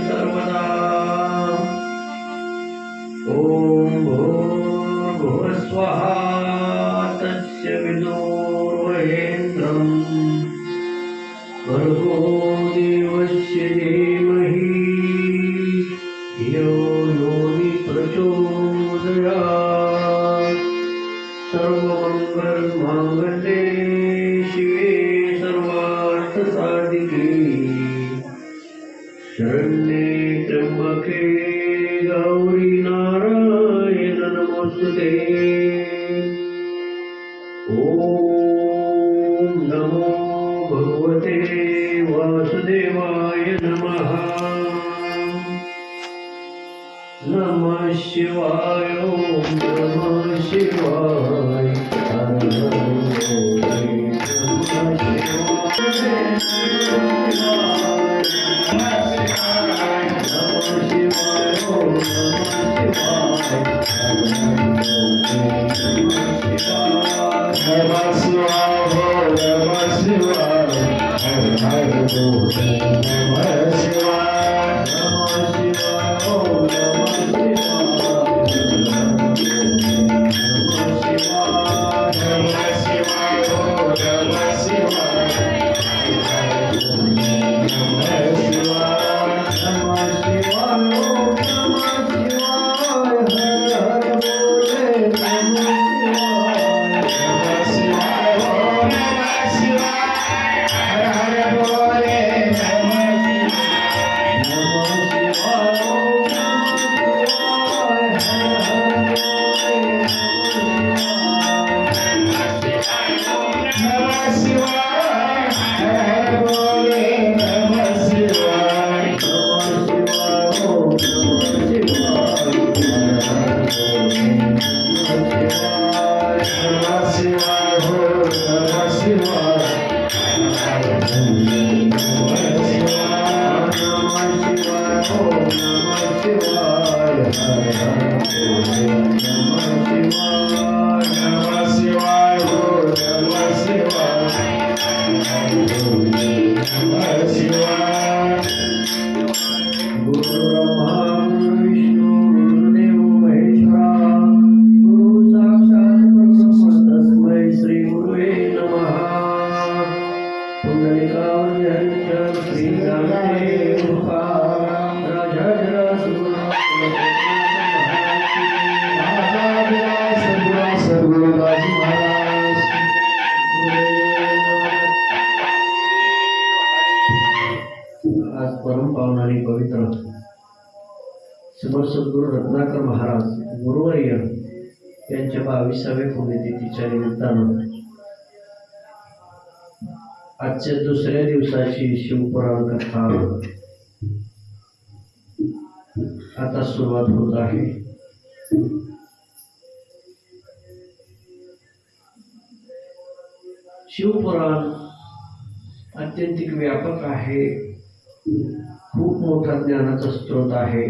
सर्वदा। ओम भूर्भुवः स्वः तस्य विदुर्वरेण्यं भर्गो देवस्य धीमहि धियो यो न प्रचोदयात्। सर्वमङ्गलमाङ्गल्ये शिवे सर्वार्थसाधिके शरण्ये त्र्यंबके गौरी नारायण नमोस्तुते। ओम नमो भगवते वासुदेवाय नमः। नमः शिवाय। ओम नमः शिवाय। हर हर समर्थ सद्गुरू रत्नाकर महाराज गुरुवर्य यांच्या 22व्या पुण्यतिथीच्या निमित्तानं आजच्या दुसऱ्या दिवसाची शिवपुराण कथा आता सुरुवात होत आहे। शिवपुराण अत्यंतिक व्यापक आहे, खूप मोठा ज्ञानाचा स्रोत आहे।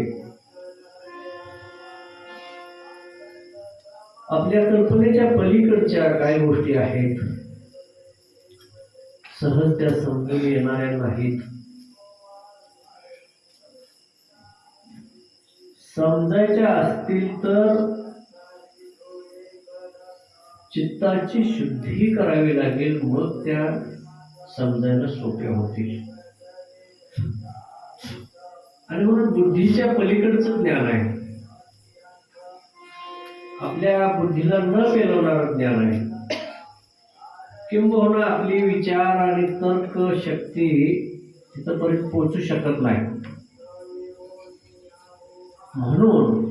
आपल्या कल्पनेच्या पलीकडच्या काही गोष्टी आहेत, सहज त्या समजून येणाऱ्या नाहीत। समजायच्या असतील तर चित्ताची शुद्धी करावी लागेल, मग त्या समजायला सोप्या होतील। आणि म्हणून बुद्धीच्या पलीकडचं ज्ञान आहे, आपल्या बुद्धीला न पेलवणारं ज्ञान आहे। किंबहुना आपली विचार आणि तर्क शक्ती तिथपर्यंत पोहोचू शकत नाही। म्हणून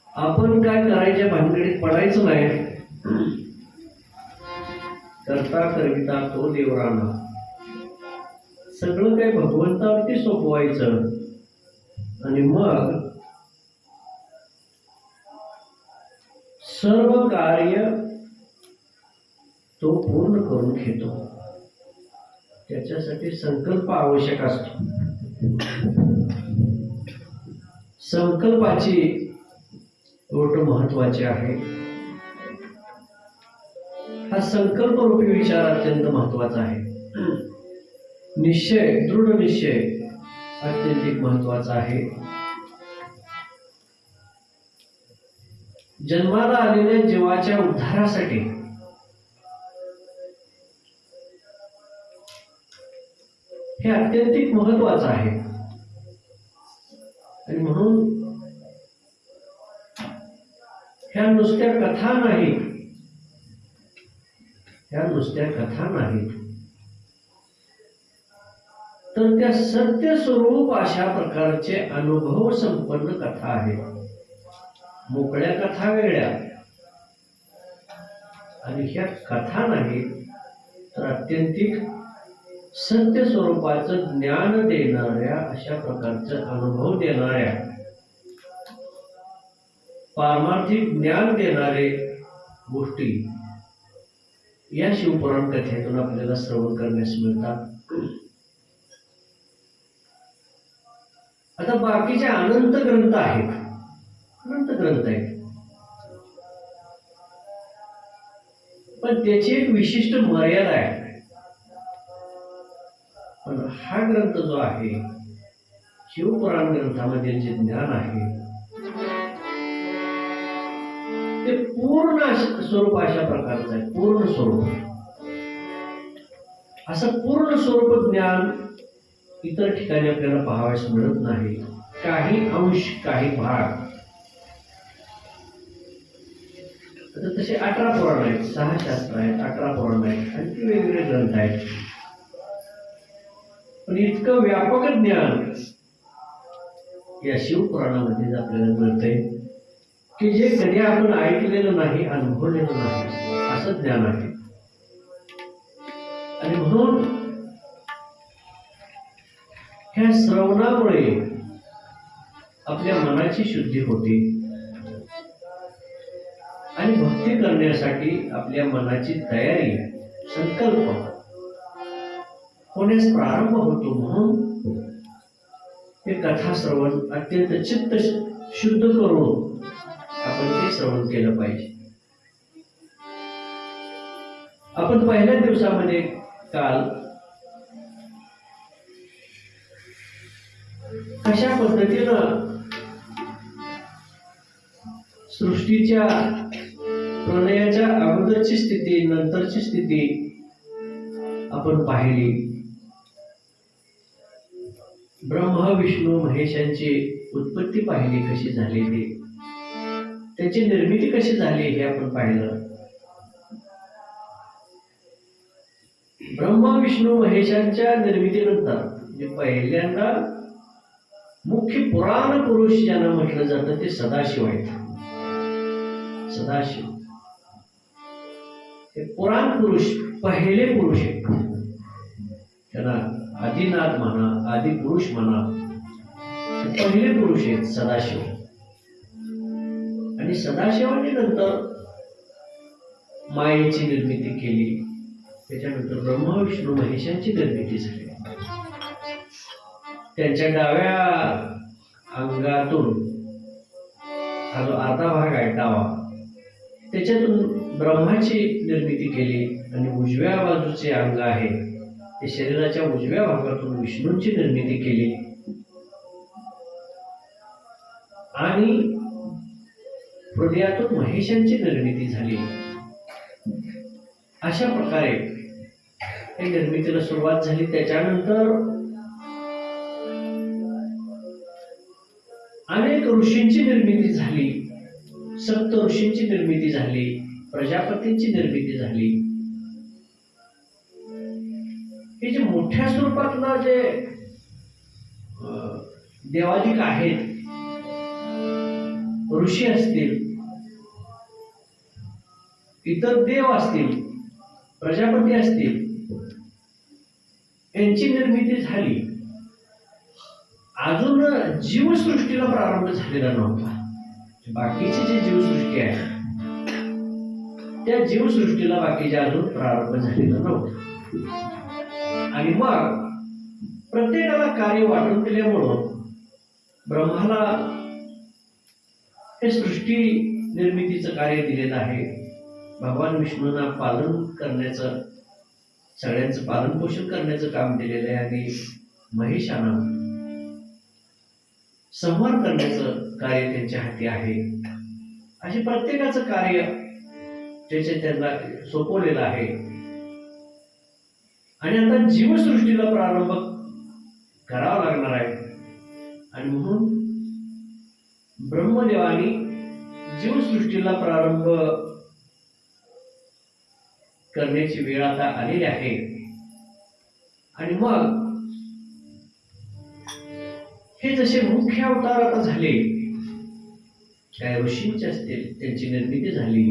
आपण काय करायच्या भानगडीत पडायचं नाही। करता करविता तो देवराना, सगळं काही भगवंतावरती सोपवायचं आणि मग सर्व कार्य तो पूर्ण करून घेतो। त्याच्यासाठी संकल्प आवश्यक असतो। संकल्पाची गोष्ट महत्वाची आहे। हा संकल्प रूपी विचार अत्यंत महत्वाचा आहे। निश्चय, दृढ निश्चय अत्यंतिक महत्वाचा आहे. जन्माला आलेल्या जीवाच्या उद्धारासाठी हे अत्यंतिक महत्वाचं आहे. आणि म्हणून ह्या नुसत्या कथा नाहीत, ह्या नुसत्या कथा नाहीत, तर त्या सत्य स्वरूप अशा प्रकारचे अनुभव संपन्न कथा आहेत. मोकळ्या कथा वेगळ्या आणि ह्या कथा नाहीत, तर अत्यंतिक सत्य स्वरूपाचं ज्ञान देणाऱ्या, अशा प्रकारचं अनुभव देणाऱ्या, पारमार्थिक ज्ञान देणारे गोष्टी या शिवपुराण कथेतून आपल्याला श्रवण करण्यास मिळतात. आता बाकीचे अनंत ग्रंथ आहेत, अनंत ग्रंथ आहेत, पण त्याची एक विशिष्ट मर्यादा आहे. पण हा ग्रंथ जो आहे, शिवपुराण ग्रंथामधील जे ज्ञान आहे ते पूर्ण स्वरूप अशा प्रकारचं आहे. पूर्ण स्वरूप, असं पूर्ण स्वरूप ज्ञान इतर ठिकाणी आपल्याला पाहावयास मिळत नाही. काही अंश, काही भाग. तसे 18 पुराण आहेत, 6 शास्त्र आहेत, 18 पुराण आहेत, आणखी वेगवेगळे ग्रंथ आहेत. पण इतकं व्यापक ज्ञान या शिवपुराणामध्ये आपल्याला मिळतंय की जे कधी आपण ऐकलेलं नाही, अनुभवलेलं नाही, असं ज्ञान आहे. आणि म्हणून ह्या श्रवणामुळे आपल्या मनाची शुद्धी होते आणि भक्ती करण्यासाठी आपल्या मनाची तयारी, संकल्प होण्यास प्रारंभ होतो. म्हणून हे कथा श्रवण अत्यंत चित्त शुद्ध करून आपण ते श्रवण केलं पाहिजे. आपण पहिल्या दिवसामध्ये काल कशा पद्धतीनं सृष्टीच्या प्रलयाच्या अगोदरची स्थिती, नंतरची स्थिती आपण पाहिली. ब्रह्मा विष्णू महेशांची उत्पत्ती पाहिली, कशी झालेली, त्याची निर्मिती कशी झाली हे आपण पाहिलं. ब्रह्मा विष्णू महेशांच्या निर्मितीनंतर जे पहिल्यांदा मुख्य पुराण पुरुष ज्यांना म्हटलं जातं ते सदाशिव आहेत. सदाशिव हे पुराण पुरुष, पहिले पुरुष आहेत. त्यांना आदिनाथ म्हणा, आदि पुरुष म्हणा, पहिले पुरुष आहेत सदाशिव. आणि सदाशिवांनी नंतर मायेची निर्मिती केली. त्याच्यानंतर ब्रह्मा विष्णू महेशांची निर्मिती झाली. त्यांच्या डाव्या अंगातून हा जो अर्धा भाग आहे डावा, त्याच्यातून ब्रह्माची निर्मिती केली. आणि उजव्या बाजूचे अंग आहे ते शरीराच्या उजव्या भागातून विष्णूंची निर्मिती केली. आणि हृदयातून महेशांची निर्मिती झाली. अशा प्रकारे या निर्मितीला सुरुवात झाली. त्याच्यानंतर अनेक ऋषींची निर्मिती झाली, सप्त ऋषींची निर्मिती झाली, प्रजापतींची निर्मिती झाली. हे जे मोठ्या स्वरूपातला जे देवाधिक आहेत, ऋषी असतील, इतर देव असतील, प्रजापती असतील, यांची निर्मिती झाली. अजून जीवसृष्टीला प्रारंभ झालेला नव्हता. बाकीची जी जीवसृष्टी आहे त्या जीवसृष्टीला बाकीच्या अजून प्रारंभ झालेला नव्हता. आणि मग प्रत्येकाला कार्य वाटून दिल्यामुळं ब्रह्माला हे सृष्टी निर्मितीचं कार्य दिलेलं आहे. भगवान विष्णूंना पालन करण्याचं सगळ्यांचं पालन पोषण करण्याचं काम दिलेलं आहे आणि महेशानं संहार करण्याचं कार्य त्यांच्या हाती आहे. असे प्रत्येकाचं कार्य त्यांना सोपवलेलं आहे. आणि आता जीवसृष्टीला प्रारंभ करावा लागणार आहे. आणि म्हणून ब्रह्मदेवानी जीवसृष्टीला प्रारंभ करण्याची वेळ आता आलेली आहे. आणि मग हे जसे मुख्य अवतार आता झाले, काय ऋषींचे असतील त्यांची निर्मिती झाली,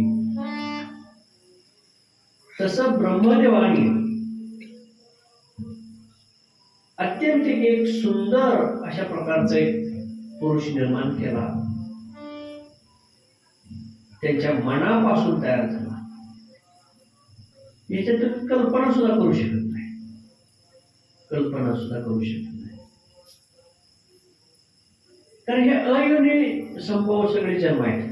तसं ब्रह्मदेवानी अत्यंत एक सुंदर अशा प्रकारचा एक पुरुष निर्माण केला. त्यांच्या मनापासून तयार झाला. याच्यातून कल्पना सुद्धा करू शकत नाही. कल्पना सुद्धा करू शकत नाही. कारण हे अयोनी संभव सगळे जन्म आहेत.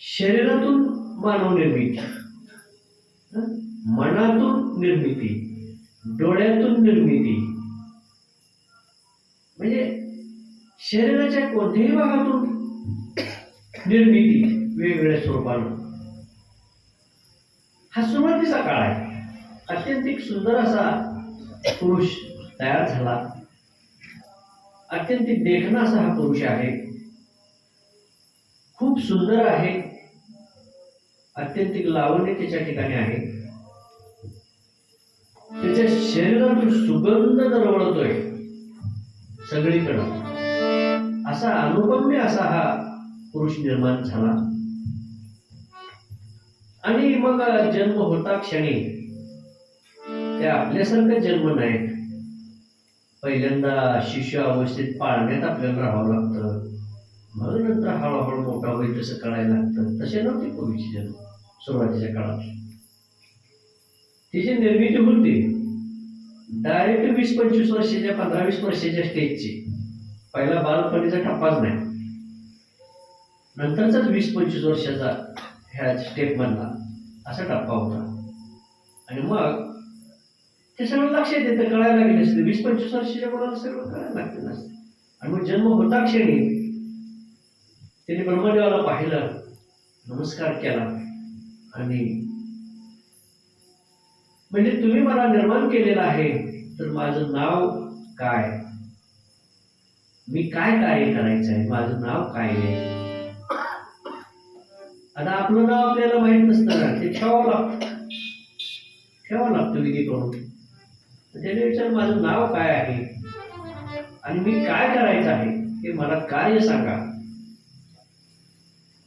शरीरातून मानव निर्मिती, मनातून निर्मिती, डोळ्यातून निर्मिती, म्हणजे शरीराच्या कोणत्याही भागातून निर्मिती वेगवेगळ्या स्वरूपानं. हा सुरुवातीचा काळ आहे. अत्यंत सुंदर असा पुरुष तयार झाला. अत्यंत देखणा असा हा पुरुष आहे. खूप सुंदर आहे. अत्यंत लावण्य त्याच्या ठिकाणी आहे. त्याच्या शरीरातून सुगंध दरवळतोय सगळीकडं. असा अनुपम्य असा हा पुरुष निर्माण झाला. आणि मग जन्म होता क्षणी त्या आपल्यासारखा जन्म नाही. पहिल्यांदा शिशु अवस्थेत पाळण्यात आपल्याला राहावं लागतं. मग नंतर हळूहळू मोठा होईल तसं कळायला लागतं. तसे नव्हते पूर्वीचे जन्म. सुरुवातीच्या काळात तिची निर्मिती होती डायरेक्ट 20-25 वर्षाच्या 15-20 वर्षाच्या स्टेजची. पहिला बालपणीचा टप्पाच नाही, नंतरचाच 20-25 वर्षाचा ह्या स्टेप मधला असा टप्पा होता. आणि मग ते सगळं लक्षात येतं, कळायला लागेल असते. 20-25 वर्षाच्या मुलाला सगळं कळायला लागतं नसतं. आणि मग जन्म होता क्षणी त्याने ब्रह्मदेवाला पाहिलं, नमस्कार केला आणि म्हणजे तुम्ही मला निर्माण केलेलं आहे, तर माझं नाव काय, मी काय कार्य करायचं आहे, माझं नाव काय आहे. आता आपलं नाव आपल्याला माहित नसतं ना, ते ठेवावं लागतं विधी करून. त्याने विचार माझं नाव काय आहे आणि मी काय करायचं आहे, हे मला कार्य सांगा.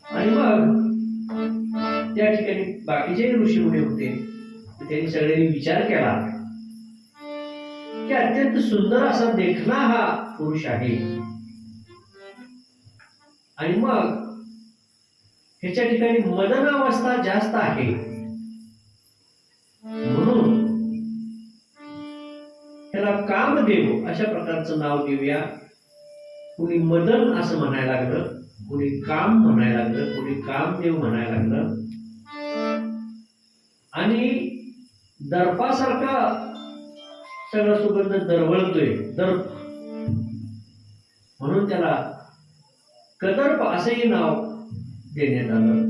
आणि मग त्या ठिकाणी बाकीचे ऋषी मुनी होते, त्यांनी सगळ्यांनी विचार केला की अत्यंत सुंदर असा देखणा हा पुरुष आहे. आणि मग ह्याच्या ठिकाणी मदन अवस्था जास्त आहे, म्हणून त्याला कामदेव अशा प्रकारचं नाव देऊया. कुणी मदन असं म्हणायला लागलं, कुणी काम म्हणायला लागलं, कुणी कामदेव म्हणायला लागलं. आणि दर्पासारखा सगळा सुगंध दरवळतोय, दर्प, म्हणून त्याला कदर्प असंही नाव देण्यात आलं.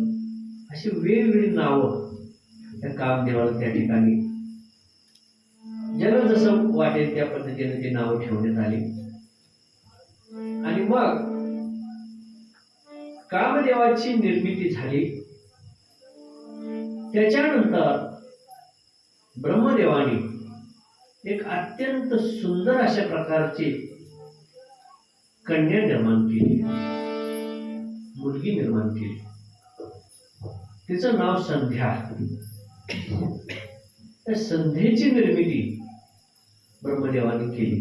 अशी वेगवेगळी नावं त्या कामदेवाला त्या ठिकाणी ज्याला जसं वाटेल त्या पद्धतीने ती नावं ठेवण्यात आली. आणि मग कामदेवाची निर्मिती झाली. त्याच्यानंतर ब्रह्मदेवाने एक अत्यंत सुंदर अशा प्रकारची कन्या निर्माण केली, मुलगी निर्माण केली. तिचं नाव संध्या. त्या संध्येची निर्मिती ब्रह्मदेवाने केली.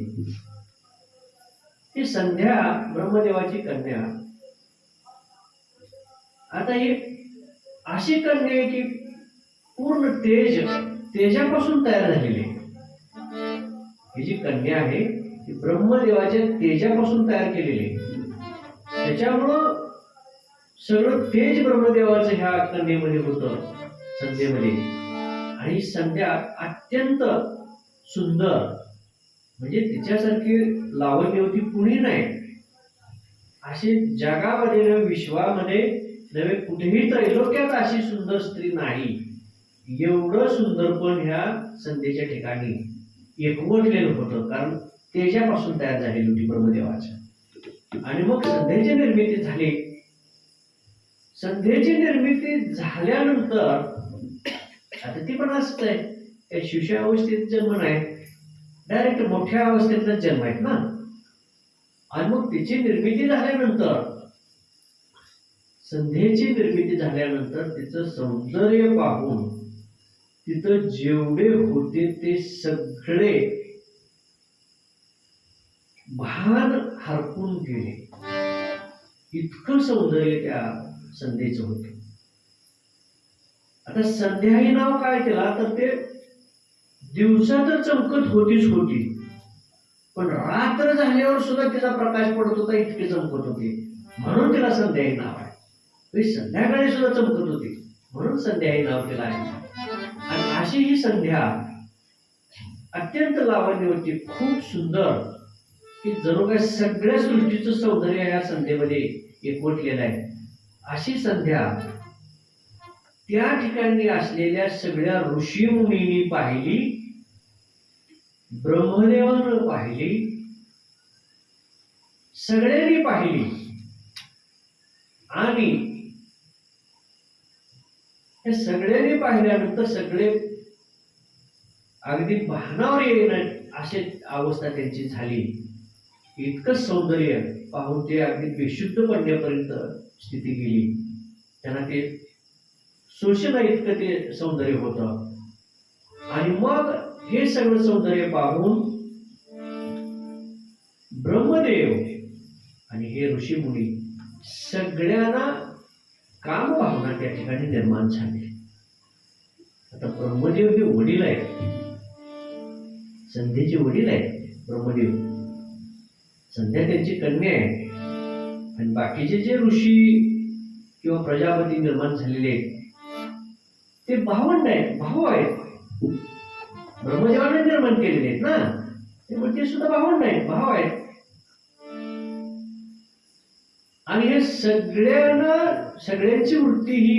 ती संध्या ब्रह्मदेवाची कन्या आता एक अशी कन्या आहे की पूर्ण तेजापासून तयार झालेली आहे. ही जी कन्या आहे ती ब्रह्मदेवाच्या तेजापासून तयार केलेली आहे. त्याच्यामुळं सगळं तेज ब्रह्मदेवाचं ह्या कन्येमध्ये होतं, संध्येमध्ये. आणि संध्या अत्यंत सुंदर, म्हणजे तिच्यासारखी लावण्यवती कुणी नाही. अशी जगामध्ये नव्हे, विश्वामध्ये नव्हे, कुठेही त्रैलोक्यात अशी सुंदर स्त्री नाही. एवढं सुंदर पण ह्या संध्येच्या ठिकाणी एकवटलेलं होतं, कारण तेजापासून तयार झालेली होती ब्रह्मदेवाच्या. आणि मग संध्येची निर्मिती झाली. संध्येची निर्मिती झाल्यानंतर आता ती पण असत आहे, शिशु अवस्थेत जन्म नाही, डायरेक्ट मोठ्या अवस्थेतला जन्म आहेत ना. आणि मग तिची निर्मिती झाल्यानंतर, संध्येची निर्मिती झाल्यानंतर तिचं सौंदर्य पाहून तिथं जेवढे होते ते सगळे भान हरपून गेले. इतकं सौंदर्य त्या संध्येचं होतं. आता संध्या हे नाव काय केला तर ते दिवसा तर चमकत होतीच होती, पण रात्र झाल्यावर सुद्धा तिचा प्रकाश पडत होता, इतके चमकत होते, म्हणून तिला संध्या हे नाव आहे. संध्याकाळी सुद्धा चमकत होती म्हणून संध्या हे नाव तिला आहे. आणि अशी ही संध्या अत्यंत लावण्यवती, खूप सुंदर, की जणू काय सगळ्या सृष्टीचं सौंदर्य या संध्येमध्ये एकवटलेलं आहे. अशी संध्या त्या ठिकाणी असलेल्या सगळ्या ऋषी मुनींनी पाहिली, ब्रह्मदेवानं पाहिली, सगळ्यांनी पाहिली. आणि हे सगळ्यांनी पाहिल्यानंतर सगळे अगदी भानावर येणं अशी अवस्था त्यांची झाली. इतकं सौंदर्य पाहून ते अगदी बेशुद्ध पडण्यापर्यंत स्थिती गेली. त्यांना ते शोषण इतकं ते सौंदर्य होतं. आणि मग हे सगळं सौंदर्य पाहून ब्रह्मदेव आणि हे ऋषी मुनी सगळ्यांना काम भावना त्या ठिकाणी निर्माण झाली. आता ब्रह्मदेव हे वडील आहेत, संध्येचे वडील आहेत ब्रह्मदेव, संध्या त्यांची कन्या आहे. आणि बाकीचे जे ऋषी किंवा प्रजापती निर्माण झालेले आहेत ते भावंड आहेत, भाऊ आहेत. ब्रह्मदेवाने निर्माण केलेले आहेत ना, ते सुद्धा भावंड आहेत, भाव आहेत. आणि हे सगळ्यांची वृत्ती ही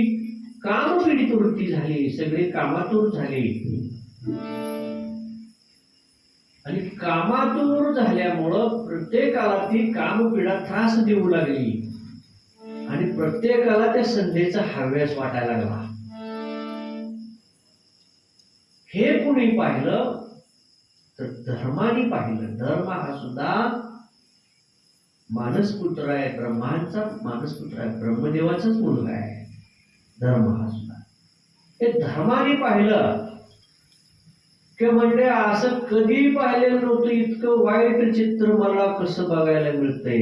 कामपीडित वृत्ती झाली, सगळे कामातूर झाले. आणि कामातूर झाल्यामुळं प्रत्येकाला ती कामपीडा त्रास देऊ लागली आणि प्रत्येकाला त्या संध्येचा हव्यास वाटायला लागला. हे कुणी पाहिलं तर धर्माने पाहिलं. धर्म हा सुद्धा मानसपुत्र आहे, ब्रह्मांचा मानसपुत्र आहे, ब्रह्मदेवाचाच मुलगा आहे धर्म हा सुद्धा. हे धर्माने पाहिलं की म्हणजे असं कधी पाहिलेलं नव्हतं, इतकं वाईट चित्र मला कसं बघायला मिळतंय.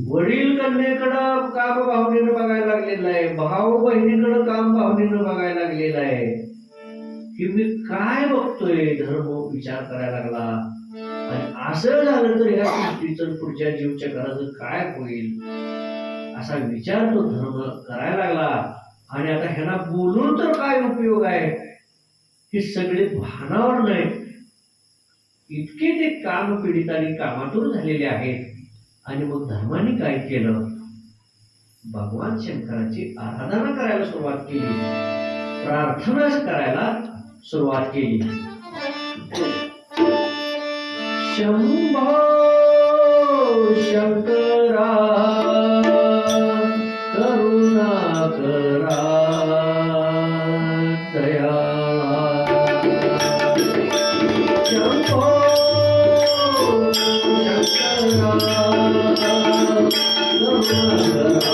वडील कन्येकडं काम भावनेनं बघायला लागलेलं आहे, भाऊ बहिणीकडं काम भावनेनं बघायला लागलेला आहे, की मी काय बघतोय. धर्म विचार करायला लागला. आणि असं झालं तर ह्या सृष्टीचं पुढच्या जीवचक्राचं काय होईल असा विचार तो धर्म करायला लागला. आणि आता ह्यांना बोलून तर काय उपयोग आहे, हे सगळे भानावर नाही, इतके ते काम पीडित आणि कामातूर झालेले आहेत. आणि मग धर्माने काय केलं, भगवान शंकराची आराधना करायला सुरुवात केली, प्रार्थना करायला सुरुवात केली. शंभो शंकरा करुणा करा दया. शंभो शंकरा करुणा करा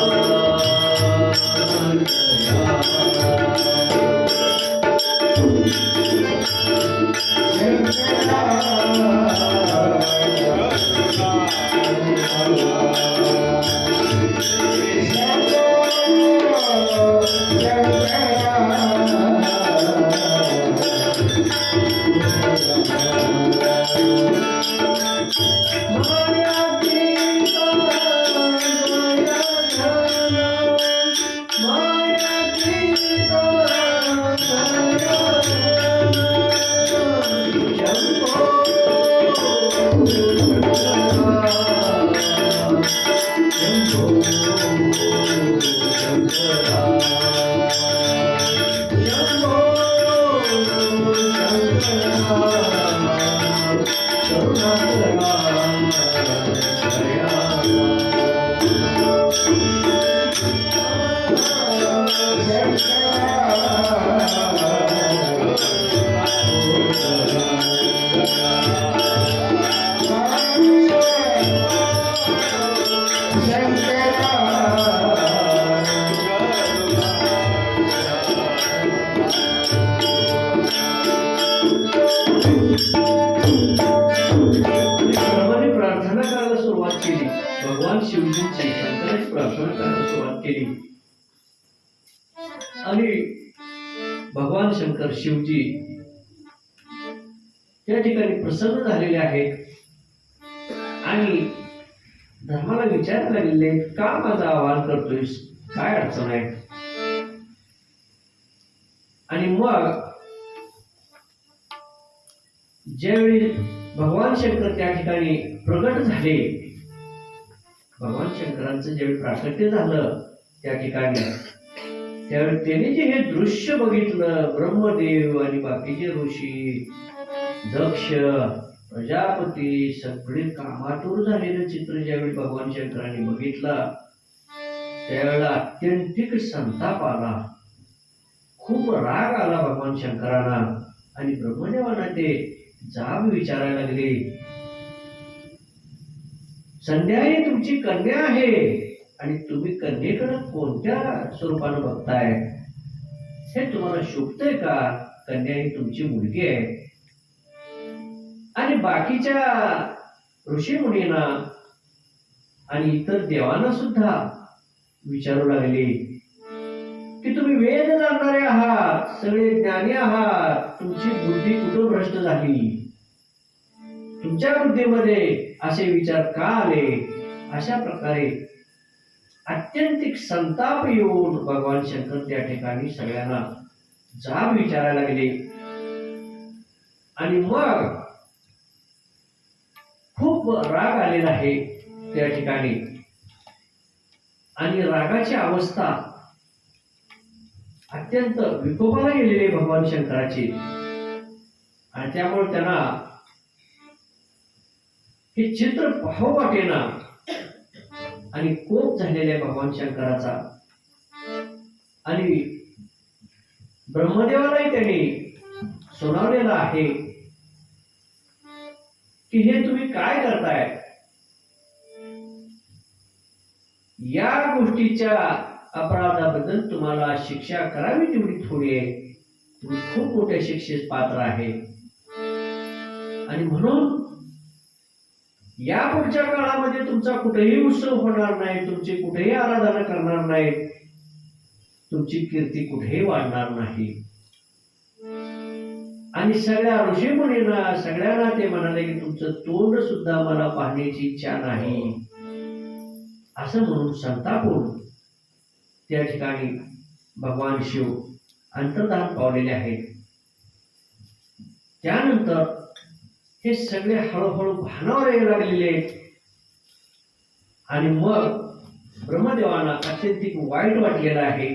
प्रभूने प्रार्थना करायला सुरुवात केली. भगवान शिवजींची शंकराची प्रार्थना करायला सुरुवात केली आणि भगवान शंकर शिवजी त्या ठिकाणी प्रसन्न झालेले आहेत आणि धर्माला विचारायला लागलेले, का माझं आवाहन करतोयस, काय अडचण आहे? आणि मग ज्यावेळी भगवान शंकर त्या ठिकाणी प्रगट झाले, भगवान शंकरांचं ज्यावेळी प्राकट्य झालं त्या ठिकाणी, त्यावेळी त्याने जे हे दृश्य बघितलं, ब्रह्मदेव आणि बाकीचे ऋषी, दक्ष, प्रजापती सगळे कामातूर झालेलं चित्र ज्यावेळी भगवान शंकरांनी बघितलं, त्यावेळेला अत्यंतिक संताप आला, खूप राग आला भगवान शंकरांना आणि ब्रह्मदेवांना ते जाब विचारायला लागले, संध्याही तुमची कन्या आहे आणि तुम्ही कन्येकडे कोणत्या स्वरूपानं बघताय? हे तुम्हाला शोभतंय का? कन्या ही तुमची मुलगी आहे. आणि बाकीच्या ऋषी मुनींना आणि इतर देवांना सुद्धा विचारू लागले की तुम्ही वेद जाणणारे आहात, सगळे ज्ञानी आहात, तुमची बुद्धी कुठं भ्रष्ट झाली? तुमच्या बुद्धीमध्ये असे विचार का आले? अशा प्रकारे अत्यंतिक संताप येऊन भगवान शंकर त्या ठिकाणी सगळ्यांना जाब विचारायला लागले आणि मग खूप राग आलेला आहे त्या ठिकाणी आणि रागाची अवस्था अत्यंत विकोपाला गेलेली भगवान शंकराची आणि त्यामुळे त्यांना हे चित्र पाहावं वाटेना आणि कोप झालेल्या भगवान शंकराचा आणि ब्रह्मदेवालाही त्यांनी सुनावलेला आहे की हे तुम्ही काय करताय? या गोष्टीच्या अपराधाबद्दल तुम्हाला शिक्षा करावी तेवढी थोडी आहे, तुम्ही खूप मोठ्या शिक्षेस पात्र आहे आणि म्हणून या पुढच्या काळामध्ये तुमचा कुठेही उत्सव होणार नाही, तुमची कुठेही आराधना करणार नाही, तुमची कीर्ती कुठेही वाढणार नाही. आणि सगळ्या ऋषी मुनींना सगळ्यांना ते म्हणाले की तुमचं तोंड सुद्धा मला पाहण्याची इच्छा नाही, असं म्हणून संतापून त्या ठिकाणी भगवान शिव अंतर्धान पावलेले आहेत. त्यानंतर हे सगळे हळूहळू भानावर यायला लागलेले आणि मग ब्रह्मदेवांना अत्यंतिक वाईट वाटलेलं आहे,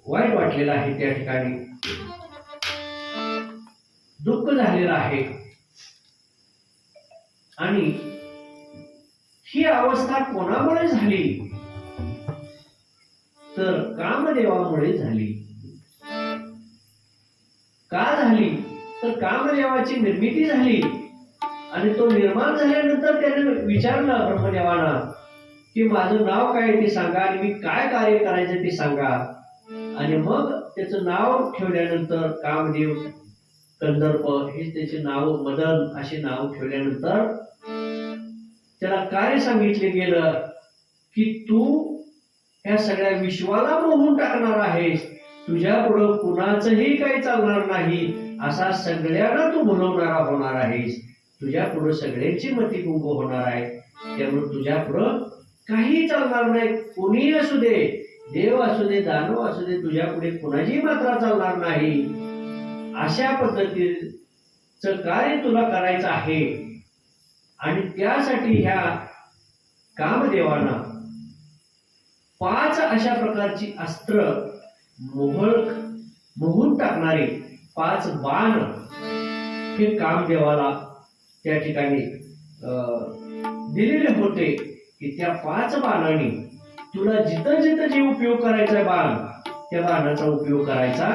वाईट वाटलेलं आहे, त्या ठिकाणी दुःख झालेलं आहे आणि ही अवस्था कोणामुळे झाली तर कामदेवामुळे झाली. का झाली तर कामदेवाची निर्मिती झाली आणि तो निर्माण झाल्यानंतर त्याने विचारलं ब्रह्मदेवांना की माझं नाव काय ते सांगा आणि मी काय कार्य करायचं ते सांगा. आणि मग त्याचं नाव ठेवल्यानंतर कामदेव, कंदर्प हे त्याचे नाव, मदन असे नाव ठेवल्यानंतर त्याला कार्य सांगितले गेलं की तू ह्या सगळ्या विश्वाला मोहून टाकणार आहेस, तुझ्या पुढं कुणाचंही काही चालणार नाही, असा सगळ्यांना तू भुलवणारा होणार आहेस, तुझ्या पुढं सगळ्यांची मती कुंभ होणार आहे, त्यामुळे तुझ्या पुढं काही चालणार नाही, कोणीही असू दे, देव असू दे, दानव असू दे, तुझ्या पुढे कुणाची मात्रा चालणार नाही. अशा पद्धतीचं कार्य तुला करायचं आहे आणि त्यासाठी ह्या कामदेवांना 5 अशा प्रकारची अस्त्र मोहून टाकणारी 5 बाण हे कामदेवाला त्या ठिकाणी दिलेले होते की त्या 5 बाणांनी तुला जिथं जिथं जे उपयोग करायचा बाण त्या बाणाचा उपयोग करायचा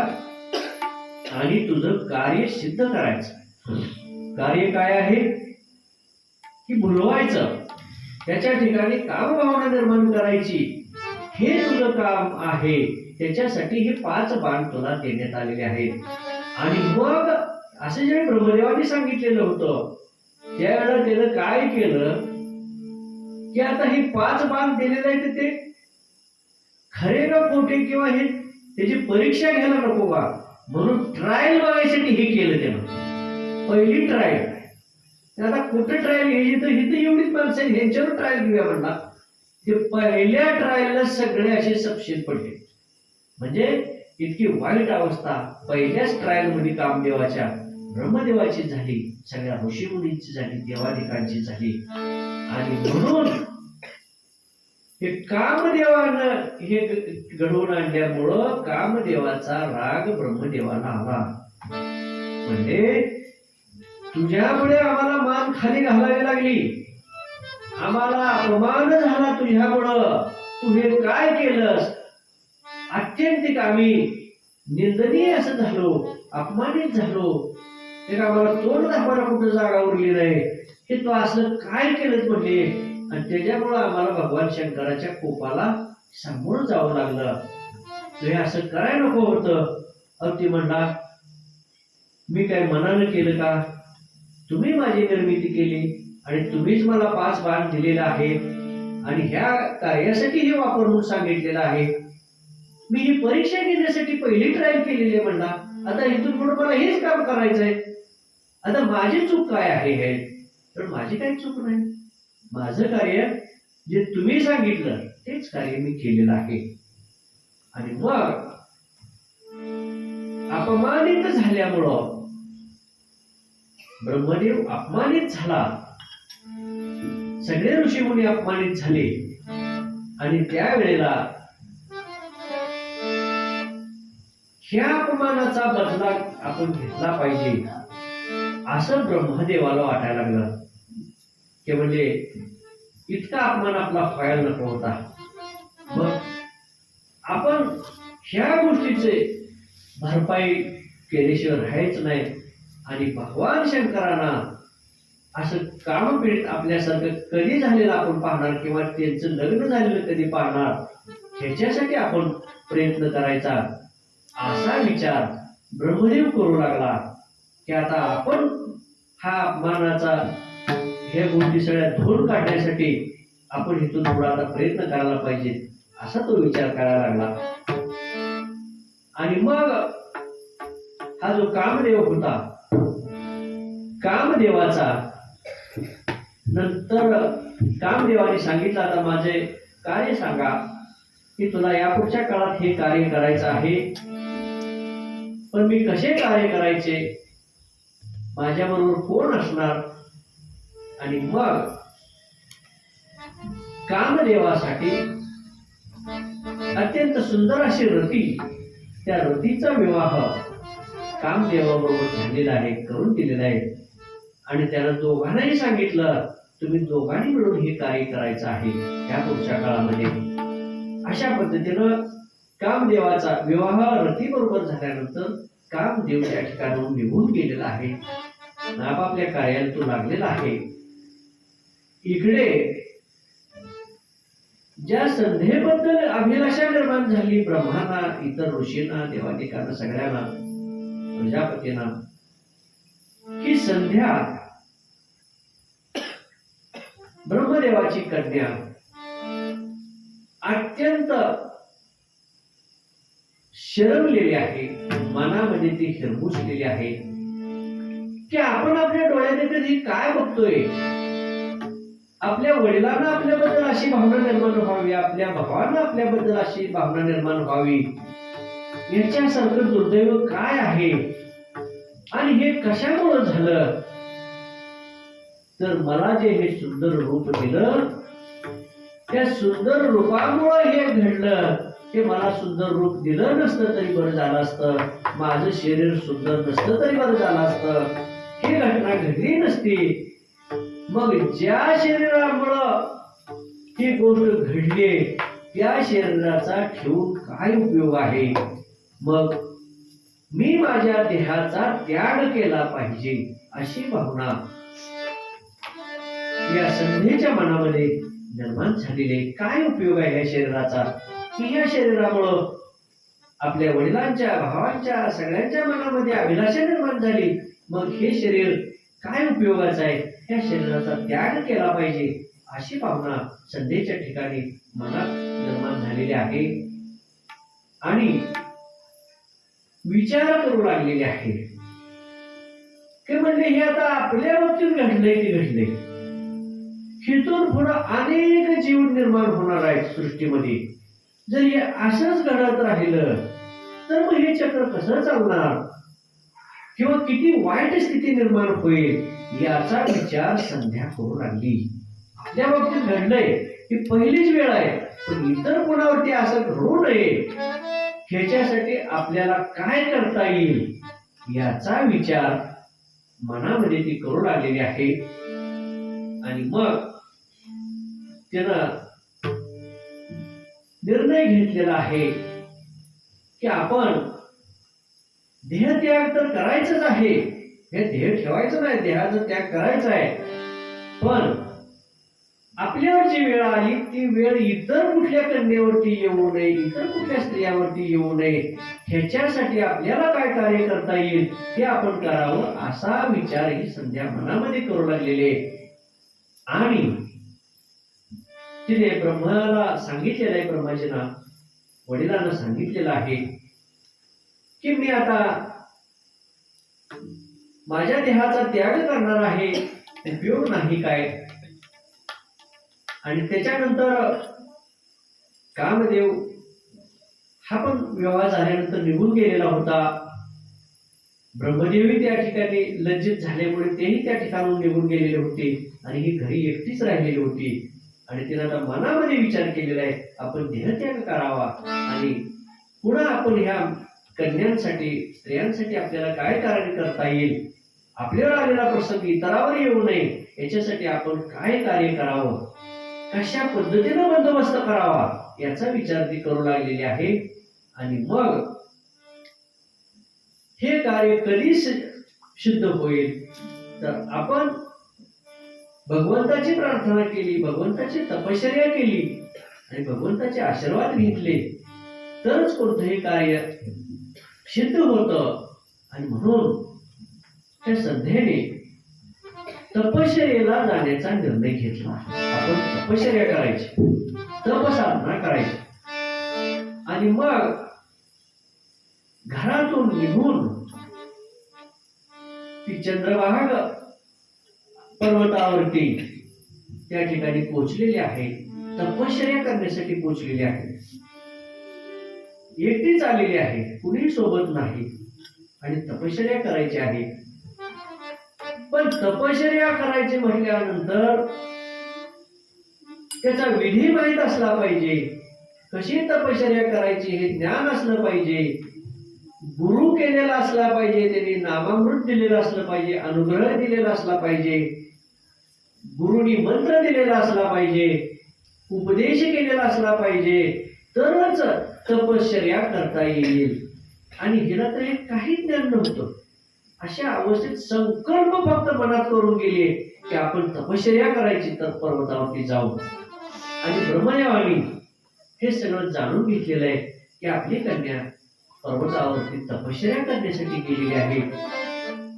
आणि तुझं कार्य सिद्ध करायचं. कार्य काय आहे की भुलवायचं, त्याच्या ठिकाणी कामभावना निर्माण करायची, हे तुझं काम आहे. त्याच्यासाठी हे 5 बाण तुला देण्यात आलेले आहेत. आणि मग असं जे ब्रह्मदेवाने सांगितलेलं होतं त्यावेळेला त्यानं काय केलं की आता हे 5 बाण दिलेले आहेत ते खरे का खोटे किंवा हे त्याची परीक्षा घ्यायला नको का, म्हणून ट्रायल बघायसाठी हे केलं त्यानं. पहिली ट्रायल. आता कुठं ट्रायल घ्यायची तर इथं एवढीच माणसं आहे, ह्यांच्यावर ट्रायल घेऊया म्हणला. ते पहिल्या ट्रायलला सगळे असे सपशेल पडले. म्हणजे इतकी वाईट अवस्था पहिल्याच ट्रायल मध्ये कामदेवाच्या ब्रह्मदेवाची झाली, सगळ्या ऋषीमुनींची झाली, देवादिकांची झाली. आणि म्हणून हे कामदेवानं हे घडवून आणल्यामुळं कामदेवाचा राग ब्रह्मदेवाला आला. म्हणजे तुझ्यामुळे आम्हाला मान खाली घालावी लागली, आम्हाला अपमान झाला तुझ्यामुळं, तू हे काय केलंस, अत्यंतिक आम्ही निंदनीय असं झालो, अपमानित झालो, ते आम्हाला तोंड दाखवायला कुठं जागा उरली नाही, हे तू असं काय केलंच म्हणजे. आणि त्याच्यामुळं आम्हाला भगवान शंकराच्या कोपाला सामोरं जावं लागलं. तू हे असं करायला नको होतं. अगदी म्हणला मी काय मनानं केलं का, तुम्ही माझी निर्मिती केली आणि तुम्हीच मला 5 बाण दिलेला आहे आणि ह्या कार्यासाठी हे वापर म्हणून सांगितलेलं आहे. मी ही परीक्षा घेण्यासाठी पहिली ट्रायल केलेली आहे म्हणला. आता इथून पुढे मला हेच काम करायचंय. आता माझी चूक काय आहे हे, तर माझी काही चूक नाही. माझं कार्य जे तुम्ही सांगितलं तेच कार्य मी केलेलं आहे. आणि मग अपमानित झाल्यामुळं ब्रह्मदेव अपमानित झाला, सगळे ऋषीमुनी अपमानित झाले. आणि त्यावेळेला ह्या अपमानाचा बदला आपण घेतला पाहिजे असं ब्रह्मदेवाला वाटायला लागलं. की म्हणजे इतका अपमान आपला व्हायला नको होता. मग आपण ह्या गोष्टीचे भरपाई केल्याशिवाय राहायच नाही. आणि भगवान शंकरांना असं कामपीडित आपल्यासारखं कधी झालेलं आपण पाहणार किंवा त्यांचं लग्न झालेलं कधी पाहणार, ह्याच्यासाठी आपण प्रयत्न करायचा असा विचार ब्रह्मदेव करू लागला. की आता आपण हा अपमानाचा ह्या गोष्टी सगळ्या धुवून काढण्यासाठी आपण इथून थोडा आता प्रयत्न करायला पाहिजे असा तो विचार करायला लागला. आणि मग हा जो कामदेव होता, कामदेवाचा नंतर कामदेवाने सांगितलं आता माझे कार्य सांगा की तुला यापुढच्या काळात हे कार्य करायचं आहे, पण मी कसे कार्य करायचे, माझ्याबरोबर कोण असणार. आणि मग कामदेवासाठी अत्यंत सुंदर अशी रती, त्या रतीचा विवाह कामदेवाबरोबर झालेला आहे, करून दिलेला आहे. आणि त्यानं दोघांनाही सांगितलं तुम्ही दोघांनी मिळून हे कार्य करायचं आहे या पुढच्या काळामध्ये. अशा पद्धतीनं कामदेवाचा विवाह रती बरोबर झाल्यानंतर कामदेव त्या ठिकाणाहून निघून गेलेला आहे, आपापल्या कार्याला तो लागलेला आहे. इकडे ज्या संध्येबद्दल अभिलाषा निर्माण झाली ब्रह्मांना, इतर ऋषींना, देवादिकांना, सगळ्यांना, प्रजापतींना, ही संध्या ब्रह्मदेवाची कन्या अत्यंत शरमलेली आहे, मनामध्ये ती हिरमुसलेली आहे की आपण आपल्या डोळ्याने कधी काय बघतोय. आपल्या वडिलांना आपल्याबद्दल अशी भावना निर्माण व्हावी, आपल्या भावांना आपल्याबद्दल अशी भावना निर्माण व्हावी, याच्यासारखं दुर्दैव काय आहे आणि हे कशामुळे झालं. तर मला जे हे सुंदर रूप दिलं त्या सुंदर रूपामुळे हे घडलं. की मला सुंदर रूप दिलं नसतं तरी बरं झालं असतं, माझं शरीर सुंदर नसतं तरी बरं झालं असतं, ही घटना घडली नसती. मग ज्या शरीरामुळं ही गोष्ट घडली त्या शरीराचा ठेवून काय उपयोग आहे? मग मी माझ्या देहाचा त्याग केला पाहिजे अशी भावना या संध्येच्या मनामध्ये निर्माण झालेले. काय उपयोग आहे या शरीराचा? की या शरीरामुळं आपल्या वडिलांच्या, भावांच्या, सगळ्यांच्या मनामध्ये अभिलाषा निर्माण झाली. मग हे शरीर काय उपयोगाचं आहे? या शरीराचा त्याग केला पाहिजे अशी भावना संध्येच्या ठिकाणी मनात निर्माण झालेली आहे आणि विचार करू लागलेले आहे की म्हणजे हे आता आपल्या बाबतीत घडलंय की घडलंय, हिथून पुढे अनेक जीव निर्माण होणार आहेत सृष्टीमध्ये. जर हे असंच घडत राहिलं तर मग हे चक्र कसं चालणार किंवा किती वाईट स्थिती निर्माण होईल याचा विचार संध्या करू लागली. आपल्या बाबतीत घडलंय ही पहिलीच वेळ आहे, पण इतर कोणावरती असं घडू नये ह्याच्यासाठी आपल्याला काय करता येईल याचा विचार मनामध्ये ती करू लागलेली आहे. आणि मग त्यानं निर्णय घेतलेला आहे की आपण देहत्याग तर करायचंच आहे, हे देह ठेवायचं नाही, देहाचा त्याग करायचा आहे. पण आपल्यावर जी वेळ आली ती वेळ इतर कुठल्या कन्येवरती येऊ नये, इतर कुठल्या स्त्रियावरती येऊ नये, ह्याच्यासाठी आपल्याला काय कार्य करता येईल हे आपण करावं असा विचार ही संध्या मनामध्ये करू लागलेले. आणि तिने ब्रह्माला सांगितलेलं आहे, ब्रह्माजींना वडिलांना सांगितलेलं आहे की मी आता माझ्या देहाचा त्याग करणार आहे, उपयोग नाही काय. आणि त्याच्यानंतर कामदेव हा पण विवाह झाल्यानंतर निघून गेलेला होता. ब्रह्मदेवी त्या ठिकाणी लज्जित झाल्यामुळे तेही त्या ठिकाणून निघून गेलेले होते आणि ही घरी एकटीच राहिलेली होती. आणि तिने आता मनामध्ये विचार केलेला आहे आपण देहत्याग करावा आणि पुन्हा आपण ह्या कन्यांसाठी, स्त्रियांसाठी आपल्याला काय कार्य करता येईल, आपल्याला आलेला प्रसंग इतरावर येऊ नये याच्यासाठी आपण काय कार्य करावं, कशा पद्धतीने बंदोबस्त करावा याचा विचार ती करू लागलेली आहे. आणि मग हे कार्य कधी सिद्ध होईल तर आपण भगवंताची प्रार्थना केली, भगवंताची तपश्चर्या केली आणि भगवंताचे आशीर्वाद घेतले तरच कोणतंही कार्य सिद्ध होतं. आणि म्हणून त्या संध्येने तपश्चर्येला जाण्याचा निर्णय घेतला. आपण तपश्चर्या करायची, तपसाधना करायची. आणि मग घरातून निघून ती चंद्रभाग पर्वतावरती त्या ठिकाणी पोहोचलेली आहे, तपश्चर्या करण्यासाठी पोहोचलेली आहे. एकटीच आलेली आहे, कुणी सोबत नाही आणि तपश्चर्या करायची आहे. पण तपश्चर्या करायची म्हटल्यानंतर त्याचा विधी माहीत असला पाहिजे, कशी तपश्चर्या करायची हे ज्ञान असलं पाहिजे, गुरु केलेला असला पाहिजे, त्यांनी नामामृत दिलेलं असलं पाहिजे, अनुग्रह दिलेला असला पाहिजे, गुरुनी मंत्र दिलेला असला पाहिजे, उपदेश केलेला असला पाहिजे, तरच तपश्चर्या करता येईल. आणि हिला तर हे काही ज्ञान नव्हतं. अशा अवस्थेत संकल्प फक्त मनात करून गेले की आपण तपश्चर्या करायची तर पर्वतावरती जाऊ. आणि ब्रह्मदेवानी हे सगळं जाणून घेतलेलं आहे की आपली कन्या पर्वतावरती तपश्चर्या करण्यासाठी गेलेली आहे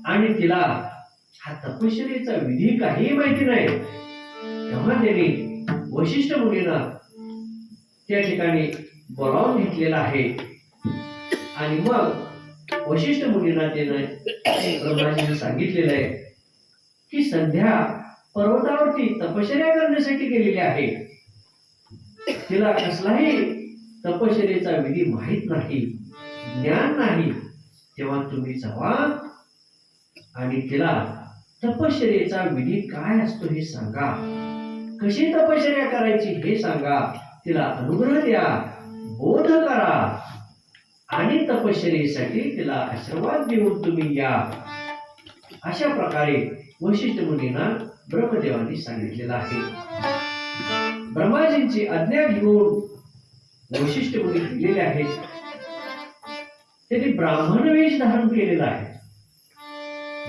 आणि तिला हा तपश्चर्येचा विधी काहीही माहिती नाही. तेव्हा त्यांनी वशिष्ठ मुनींना त्या ठिकाणी बोलावून घेतलेला आहे. आणि मग वशिष्ठ मुनींना त्याने ब्रह्माजीने सांगितलेलं आहे की संध्या पर्वतावरती तपश्चर्या करण्यासाठी गेलेली आहे, तिला कसलाही तपश्चर्येचा विधी माहित नाही, ज्ञान नाही. तेव्हा तुम्ही जावा आणि तिला तपश्चर्येचा विधी काय असतो हे सांगा, कशी तपश्चर्या करायची हे सांगा, तिला अनुग्रह द्या, बोध करा आणि तपश्चर्येसाठी तिला आशीर्वाद देऊन तुम्ही या. अशा प्रकारे वशिष्ठ मुनींना ब्रह्मदेवांनी सांगितलेलं आहे. ब्रह्माजींची आज्ञा घेऊन वशिष्ठ मुनी गेलेले आहेत. त्यांनी ब्राह्मण वेश धारण केलेला आहे.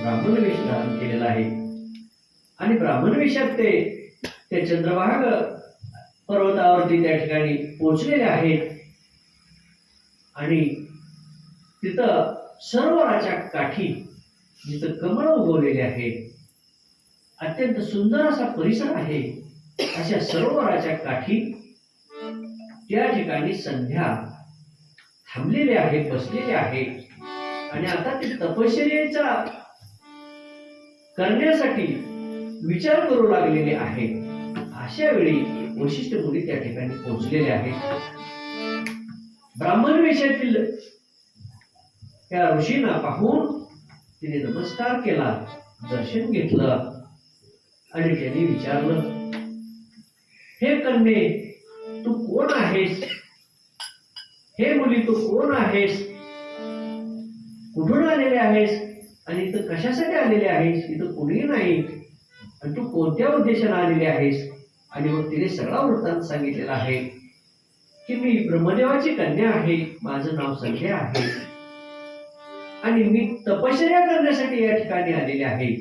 ब्राह्मण वेश धारण केलेला आहे आणि ब्राह्मण वेशात ते चंद्रभाग पर्वतावरती त्या ठिकाणी पोहोचलेले आहेत. आणि तिथं सरोवराच्या काठी जिथं कमळ उगवलेले आहे, अत्यंत सुंदर असा परिसर आहे. अशा सरोवराच्या काठी त्या ठिकाणी संध्या थांबलेले आहे, बसलेले आहे. आणि आता ते तपश्चर्येचा करण्यासाठी विचार करू लागलेले आहे. अशा वेळी वशिष्ठ मुनी त्या ठिकाणी पोहोचलेले आहेत. ब्राह्मण वेशातील त्या ऋषींना पाहून तिने नमस्कार केला, दर्शन घेतलं आणि त्यांनी विचारलं, हे कन्ये, तू कोण आहेस? हे मुली, तू कोण आहेस? कुठून आलेले आहेस आणि इथं कशासाठी आलेले आहेस? इथं कोणीही नाही आणि तू कोणत्या उद्देशाने आलेली आहेस? आणि मग तिने सगळा वृत्तांत सांगितलेला आहे की मी ब्रह्मदेवाची कन्या आहे, माझं नाव संध्या आहे आणि मी तपश्चर्या करण्यासाठी या ठिकाणी आलेले आहे.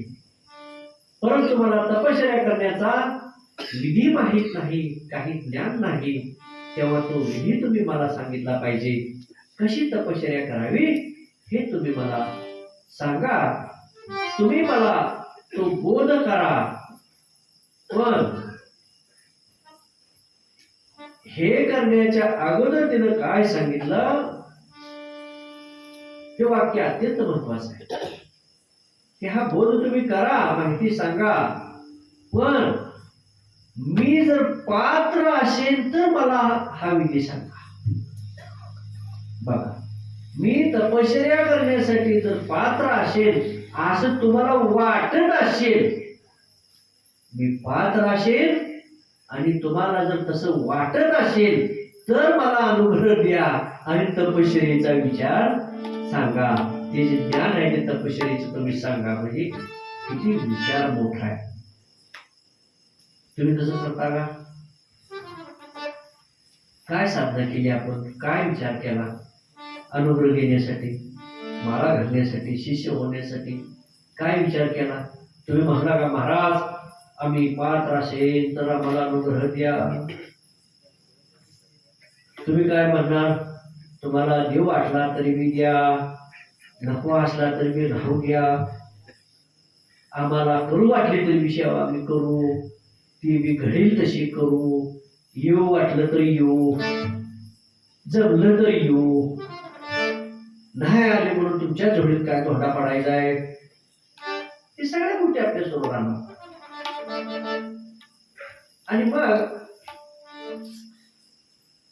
परंतु मला तपश्चर्या करण्याचा विधी माहित नाही, काही ज्ञान नाही. तेव्हा तो विधी तुम्ही मला सांगितला पाहिजे. कशी तपश्चर्या करावी हे तुम्ही मला सांगा. तुम्ही मला तो बोध करा. पण हे करण्याच्या अगोदर तिनं काय सांगितलं, हे वाक्य अत्यंत महत्वाचं आहे की हा बोध तुम्ही करा, माहिती सांगा, पण मी जर पात्र असेल तर मला हा विधी सांगा. बघा, मी तपश्चर्या करण्यासाठी जर पात्र असेल असं तुम्हाला वाटत असेल, मी पात्र असेल आणि तुम्हाला जर तसं वाटत असेल तर मला अनुग्रह द्या आणि तपश्चर्येचा विचार सांगा. ते जे ज्ञान आहे ते तपश्चर्येचं तुम्ही सांगा. म्हणजे किती विचार मोठा आहे. तुम्ही तसं करता का? काय साधना केली आपण? काय विचार केला अनुग्रह घेण्यासाठी, माळा घालण्यासाठी, शिष्य होण्यासाठी? काय विचार केला? तुम्ही म्हणला का, महाराज आम्ही पात्र असेल तर आम्हाला अनुग्रह द्या? तुम्ही काय म्हणणार, तुम्हाला देव वाटला तरी मी द्या, नको असला तरी मी राहू द्या, आम्हाला करू वाटली तरी मी सेवा आम्ही करू, ती मी घडेल तशी करू, येऊ वाटलं तरी येऊ, जमलं तरी येऊ, नाही आले म्हणून तुमच्या जोडीत काय धोंडा पडायचा आहे? हे सगळ्या गोष्टी आपल्या समोर आणणार. आणि मग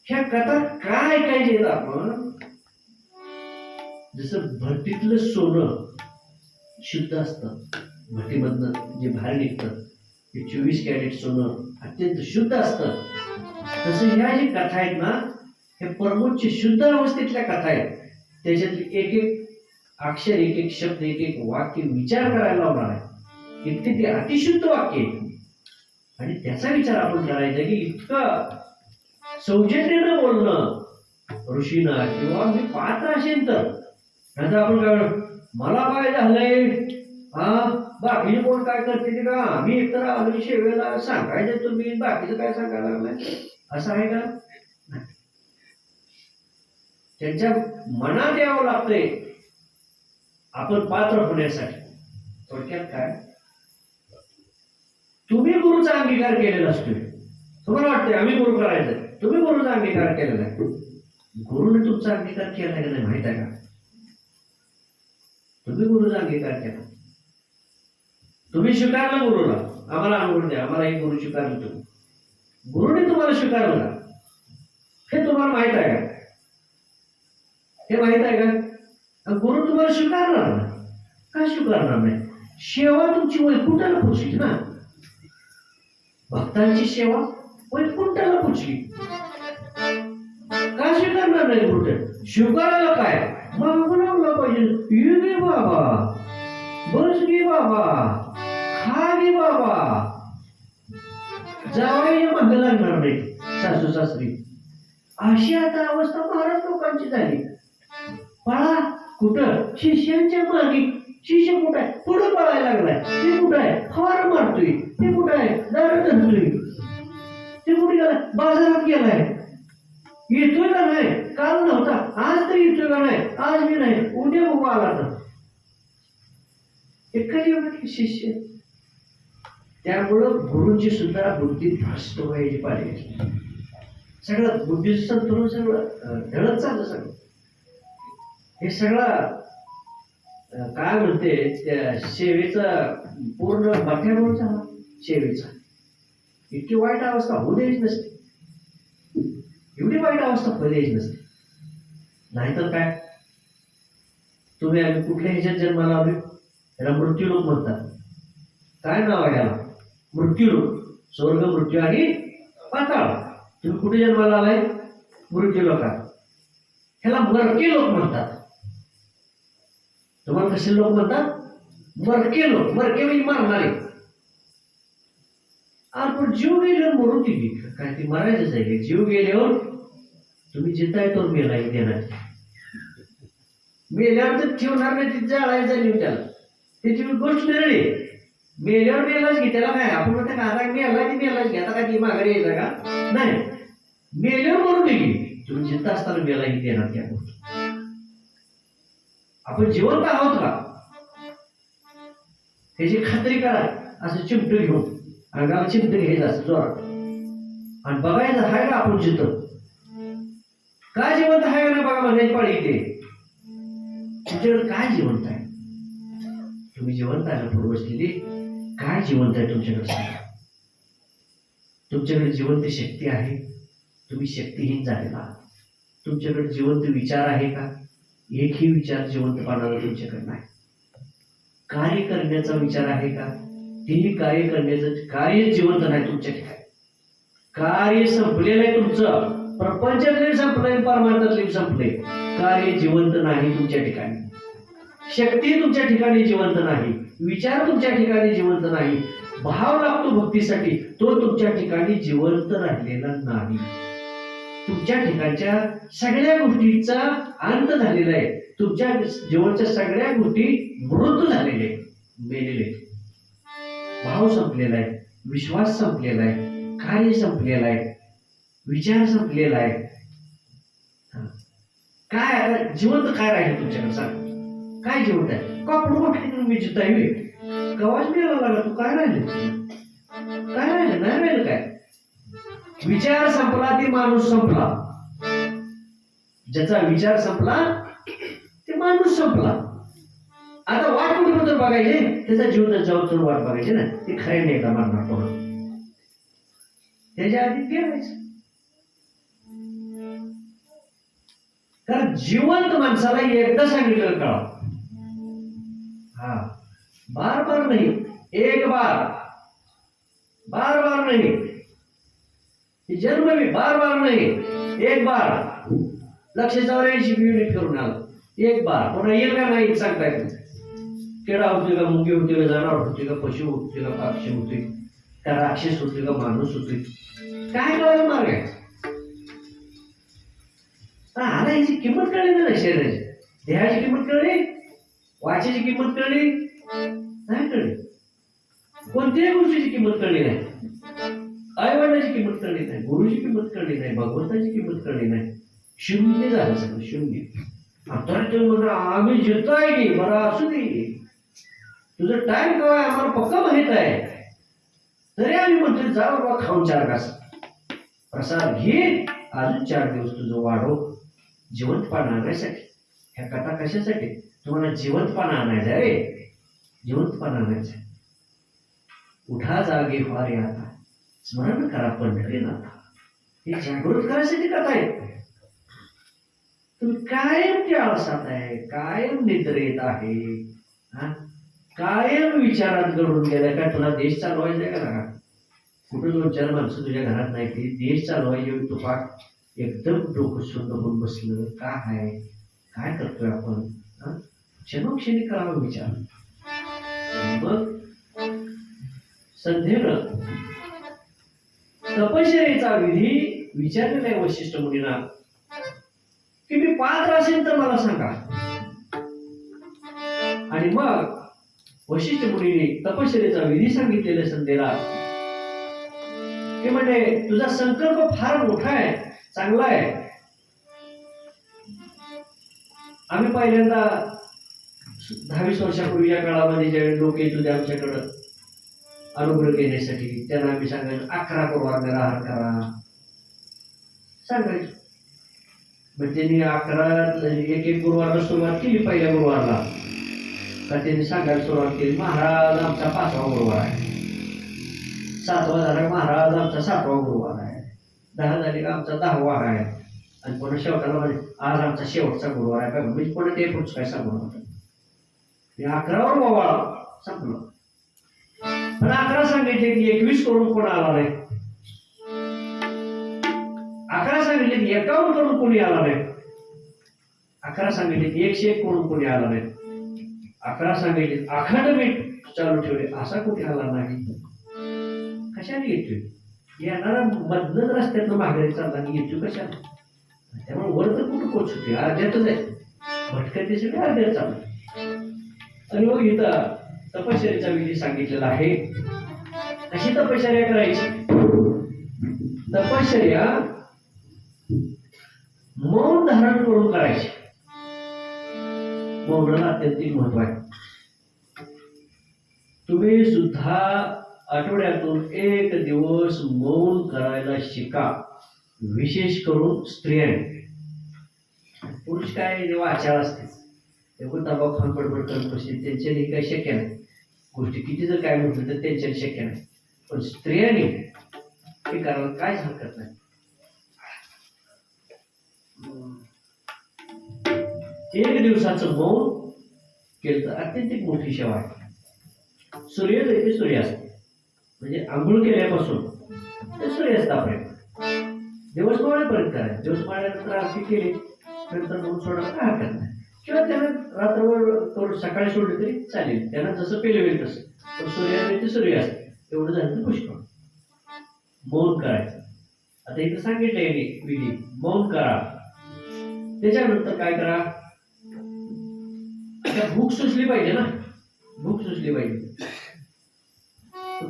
ह्या कथा काय ऐकायचे आपण? जसं भट्टीतलं सोनं शुद्ध असतं, भट्टीमधनं जे बाहेर निघतं ते 24 कॅरेट सोनं अत्यंत शुद्ध असतं, तसं ह्या जी कथा आहेत ना, हे परमोच्च शुद्ध अवस्थेतल्या कथा आहेत. त्याच्यातली एक एक अक्षर, एक एक शब्द, एक एक वाक्य विचार करायला लावणार आहे. इतके ते अतिशुद्ध वाक्य आहे आणि त्याचा विचार आपण करायचा की इतकं सौजन्यानं बोलणं ऋषीना, किंवा मी पात्र असेल तर. नंतर आपण काय, मला काय झालंय, बाकीचे कोण काय करते ते का, आम्ही एकतर आलो शेवेला, सांगायचं तुम्ही बाकीचं काय सांगायला लागलाय, असं आहे का? त्यांच्या मनात यावं लागतंय आपण पात्र होण्यासाठी. थोडक्यात काय, तुम्ही गुरुचा अंगीकार केलेला असतोय. तुम्हाला वाटतंय आम्ही गुरु करायचंय, तुम्ही गुरुचा अंगीकार केलेला आहे. गुरुने तुमचा अंगीकार केला का नाही माहित आहे का? तुम्ही गुरुचा अंगीकार केला, तुम्ही स्वीकारलं गुरुला, आम्हाला अनुग्रह द्या, आम्हाला एक गुरु स्वीकारलं. तुम्ही गुरुने तुम्हाला स्वीकारलं का हे तुम्हाला माहित आहे का? हे माहित आहे का? गुरु तुम्हाला स्वीकारणार ना? का स्वीकारणार नाही? सेवा तुमची वैकुंठाला पोचली ना. भक्तांची सेवा वैकुंठाला पोचली. का स्वीकारणार नाही कुठे? स्वीकारायला काय मागून लावला पाहिजे. ये गे बाबा, बस गे बाबा, खा गे बाबा. जावयाच्या मागे लागणार नाही सासू सासरी. अशी आता अवस्था महाराज लोकांची झाली. पळा कुठं? शिष्यांच्या मागे. शिष्य कुठं आहे? पुढं पळायला लागलाय. ते कुठं आहे? फवार मारतोय. ते कुठं आहे? दारू धरतोय. ते कुठे गेलाय? बाजारात गेलाय. येतोय का नाही? काल नव्हता, आज तर येतोय का नाही? आज मी नाही, उद्या बघू आला तर. एखादी एवढे शिष्य. त्यामुळं गुरुंची सुद्धा बुद्धी भ्रष्ट व्हायची पाहिजे. सगळं बुद्धीचं संतुलन सगळं ढळत चाललं सगळं. हे सगळं काय म्हणते त्या सेवेचा पूर्ण मठ्यावर झाला. सेवेचा इतकी वाईट अवस्था होऊ द्यायची नसते. एवढी वाईट अवस्था होऊ द्यायची नसते. नाहीतर काय, तुम्ही आम्ही कुठल्या ह्याच्यात जन्माला आलोय? याला मृत्यूलोक म्हणतात. काय नाव आहे याला? मृत्यूलोक. स्वर्ग, मृत्यू आणि पाताळ. तुम्ही कुठे जन्माला आलाय? मृत्यूलोकात. ह्याला मरके लोक म्हणतात. तुम्हाला कसे लोक म्हणतात? मरके लोक. मरके म्हणजे मरणारे. आपण जीव गेल्यावर मरून दिली काय? ती मरायचंच आहे. जीव गेल्यावर तुम्ही जिताय तो मेलाही देणार. मेल्यावर तर ठेवणार नाही, ती जाळायचा नाही त्याला. त्याची गोष्ट वेगळी. मेल्यावर मेलाच घे, त्याला काय आपण म्हणतो का आता मेला ती मेलाच घे, आता काय ती माघारी यायचा का? नाही, मेल्यावर मरून दिली. तुम्ही जिंता असताना मेलाही देणार त्या गोष्टी. आपण जिवंत आहोत का त्याची खात्री करा. असं चिमटं घेऊन अंगाला चिमटं घ्यायचं असं जोरात आणि बघायचं आहे का आपण जिथं काय जिवंत आहे का नाही बघा. म्हणायची पाळी येते. तुमच्याकडे काय जिवंत आहे? तुम्ही जिवंत आहे पूर्व बसलेली. काय जिवंत आहे तुमच्याकडे सांगा. तुमच्याकडे जिवंत शक्ती आहे? तुम्ही शक्तीहीन झालेला आहात. तुमच्याकडे जिवंत विचार आहे का? एकही विचार जिवंतपणाला तुमच्याकडे नाही. कार्य करण्याचा विचार आहे का? तेही कार्य करण्याचं कार्य जिवंत नाही तुमच्या ठिकाणी. कार्य संपलेलं आहे तुमचं. प्रपंचातले संपलंय, परमार्थातले संपले. कार्य जिवंत नाही तुमच्या ठिकाणी. शक्ती तुमच्या ठिकाणी जिवंत नाही. विचार तुमच्या ठिकाणी जिवंत नाही. भाव लागतो भक्तीसाठी, तो तुमच्या ठिकाणी जिवंत राहिलेला नाही. तुमच्या ठिकाणच्या सगळ्या गोष्टीचा अंत झालेला आहे. तुमच्या जीवनाच्या सगळ्या गोष्टी मृत झालेले, मेलेले. भाव संपलेला आहे, विश्वास संपलेला आहे, कार्य संपलेला आहे, विचार संपलेला आहे. काय आता जिवंत काय राहील तुमच्याकडे सांग? काय जिवंत आहे? कापड मोठे तुम्ही जितावी गवाच मिळाला लागला. तू काय राहिले? काय राहिलं? नाही राहिलं काय? विचार संपला ती माणूस संपला. ज्याचा विचार संपला ते माणूस संपला. आता वाट कुठे बद्दल बघायचे? त्याचा जीवन जाऊन वाट बघायची ना. ते खरे नाही का मारणार कोणा. त्याच्या आधी ठेवायचं. कारण जिवंत माणसाला एकदा सांगितलं कळा. हा, बार बार नाही, एक बार, बार बार नाही. जन्म भी बार बार नाही, एक बार. लक्ष 84 युनिट करून आला. एक बार. कोणा येईल का नाही सांगता येत. केळा होते का, मुंगी होते का, जनावर होते का, पशु होते का, पक्षी होते का, राक्षस होते का, माणूस होते, काय कळायला मार्ग आहे? आला याची किंमत कळली ना शरीराची. देहाची किंमत कळली, वाचेची किंमत कळली नाही कळली. कोणत्याही गोष्टीची किंमत कळली नाही. आई वडिलाची किंमत कळली नाही, गुरुची किंमत कळली नाही, भगवंताची किंमत कळली नाही. शून्य झालं सगळं, शून्य. आता म्हणा आम्ही जितोय की बरं असू दे, तुझं टाइम काय आम्हाला पक्का माहित आहे, तरी आम्ही म्हणतो जा बाबा खाऊन 4 घास प्रसाद घे, अजून 4 दिवस तुझं वाढव. जिवंतपणा आणण्यासाठी. ह्या कथा कशासाठी? तुम्हाला जिवंतपणा आणायचा रे, जिवंतपणा आणायचा. उठा जागे फार आता, स्मरण करा पंढरीनाथा. हे जागृत करायसाठी कथा आहे. तुम्ही कायम आळसात आहे, कायम निद्रेत आहे, कायम विचारात घडून गेलाय. काय तुला देश चालवायचा का ना? कुठं 2-4 माणसं तुझ्या घरात नाही ती देश चालवायची. तू पाठ एकदम डोकं सुंद होऊन बसलं. काय करतोय आपण? क्षणोक्षणी करावा विचार. मग संध्येनं तपश्चर्येचा विधी विचारलेला आहे वशिष्ठ मुनींना की मी पात्र असेल तर मला सांगा. आणि मग वशिष्ठ मुनीने तपश्चर्येचा विधी सांगितलेला संध्येला की म्हणजे तुझा संकल्प फार मोठा आहे, चांगला आहे. आम्ही पहिल्यांदा 10-20 वर्षापूर्वीच्या काळामध्ये ज्यावेळी लोक येत होते आमच्याकडं अनुग्रह घेण्यासाठी, त्यांना आम्ही सांगायचो 11 गुरुवार निराहार करा सांगायचो. मग त्यांनी 11 एक गुरुवारला सुरुवात केली. पहिल्या गुरुवारला का त्यांनी सांगायला सुरुवात केली महाराज आमचा 5वा गुरुवार आहे, 7वा झाला महाराज आमचा 7वा गुरुवार आहे, 10 झाले का आमचा 10वा आहे. आणि पुन्हा शेवटाला म्हणजे आज आमचा शेवटचा गुरुवार आहे. म्हणजे पुन्हा ते पुढचं काय सांगू नव्हतं. 11वर मोबाळ संपलं. पण 11 सांगितले की 21 करून कोण आला नाही. 11 सांगितले की 51 करून कोणी आला नाही. 11 सांगितले की 101 करून कोणी आला नाही. 11 सांगितले अखंड मीठ चालू ठेवले असा कुठे आला नाही. कशाने येतोय? येणारा मधनच रस्त्यातनं माघारी चालला की येतो कशाने? त्यामुळे वर तर कुठं पोचते अर्ध्यातच आहे. भटकते सगळे अर्ध्यात चालू. आणि मग इथं तपश्चर्येचा विधी सांगितलेला आहे. कशी तपश्चर्या करायची? तपश्चर्या मौन धारण करून करायची. मौनाला अत्यंत महत्व आहे. तुम्ही सुद्धा आठवड्यातून 1 दिवस मौन करायला शिका. विशेष करून स्त्रियांनी. पुरुष काय जेव्हा आचार असते तेव्हा तबाखू खाऊन बडबड करत बसते, त्यांच्यानी काही शक्य नाही. गोष्टी किती जर काय म्हटलं तर त्यांच्यानी शक्य नाही. पण स्त्रियांनी हे करायला काहीच हरकत नाही. 1 दिवसाचं मौन केलं तर अत्यंत मोठी सेवा आहे. सूर्योदय ते सूर्यास्त म्हणजे आंघोळ केल्यापासून ते सूर्यास्तापर्यंत दिवस मावळेपर्यंत करायचं. दिवस मावळ्यानंतर आरती केली नंतर मौन सोडायला काय हरकत नाही. किंवा त्याला रात्रभर सकाळी सोडले तरी चालेल. त्यांना जसं पेले होईल तसं. पण सूर्योदय ते सूर्यास्त एवढं झालं तर पुष्कळ. मौन करायचं. आता इथं सांगितलंय विधी मौन करा. त्याच्यानंतर काय करा? आता भूक सुचली पाहिजे ना. भूक सुचली पाहिजे.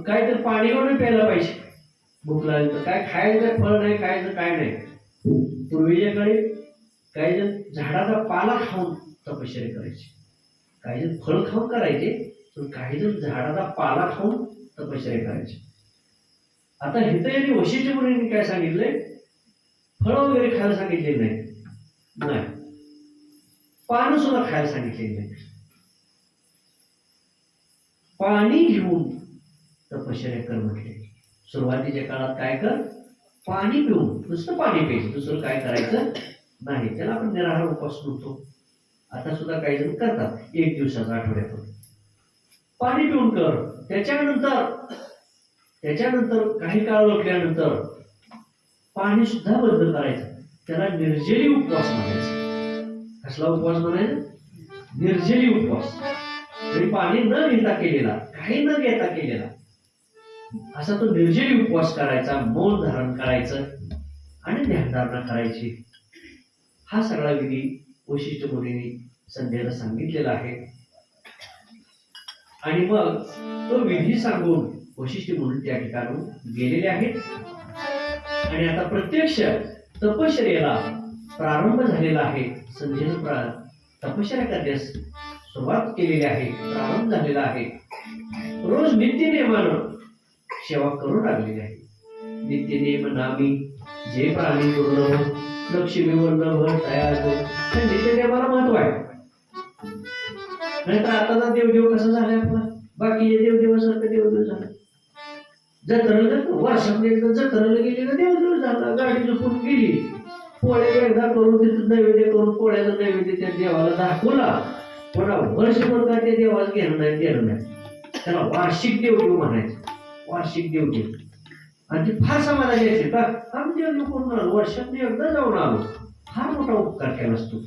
काय तर पाणी वगैरे प्यायला पाहिजे. भूक लागली तर काय खायचं फळ नाही, खायचं काय नाही. पूर्वीच्या काळी काही जण झाडाचा पाला खाऊन तपश्चर्या करायचे, काही जण फळ खाऊन करायचे, पण काही जण झाडाचा पाला खाऊन तपश्चर्या करायचे. आता इथं यांनी वशिष्ठ मुनींनी काय सांगितलंय? फळ वगैरे खायला सांगितले नाही. पानं सुद्धा खायला सांगितले नाही. पाणी घेऊन तपश्चर्या कर म्हटले. सुरुवातीच्या काळात काय कर? पाणी पिऊन, नुसतं पाणी प्यायचं, दुसरं काय करायचं नाही. त्याला आपण निराहार उपवास म्हणतो. आता सुद्धा काही जण करतात 1 दिवसाचा आठवड्यातून. पाणी पिऊन कर. त्याच्यानंतर काही काळ लोटल्यानंतर पाणी सुद्धा बंद करायचं. त्याला निर्जली उपवास म्हणायचा. कसला उपवास म्हणायचा? निर्जली उपवास. म्हणजे पाणी न घेता केलेला, काही न घेता केलेला असा तो निर्जली उपवास करायचा. मौन धारण करायचं आणि ध्यानधारणा करायची. हा सगळा विधी वशिष्ठ मुनींनी संध्येला सांगितलेला आहे. आणि मग तो विधी सांगून वशिष्ठ मुनी त्या ठिकाणून गेलेले आहेत. आणि आता प्रत्यक्ष तपश्चर्येला प्रारंभ झालेला आहे. संध्येनं तपश्चर्या करण्यास सुरुवात केलेली आहे, प्रारंभ झालेला आहे. रोज नित्यनेमानं सेवा करू लागलेली आहे. नित्यनेम नामी जे प्राणी पूर्ण लक्ष्मीवर नभर तयार. नित्यनेमाला महत्व आहे. नाहीतर आताचा देवदेव कसं झालाय आपला? बाकीचे देवदेवासारखं देवदेव झाला. जत्रेला वर्षात एकदा जत्रेला गेली ना देवदेव झाला. गाडी झोपून गेली. पोळ्या एकदा करून तिथं नैवेद्य करून पोळ्याचा नैवेद्य त्या देवाला दाखवला. पुन्हा वर्षभर काय त्या देवाला घेणं नाही देणं नाही. त्याला वार्षिक देवदेव म्हणायचं. वार्षिक देवदेव. आणि ते फार समाधानी यायचे का आम्ही देव वर्षात एकदा जाऊन आलो. फार मोठा उपकार केला असतो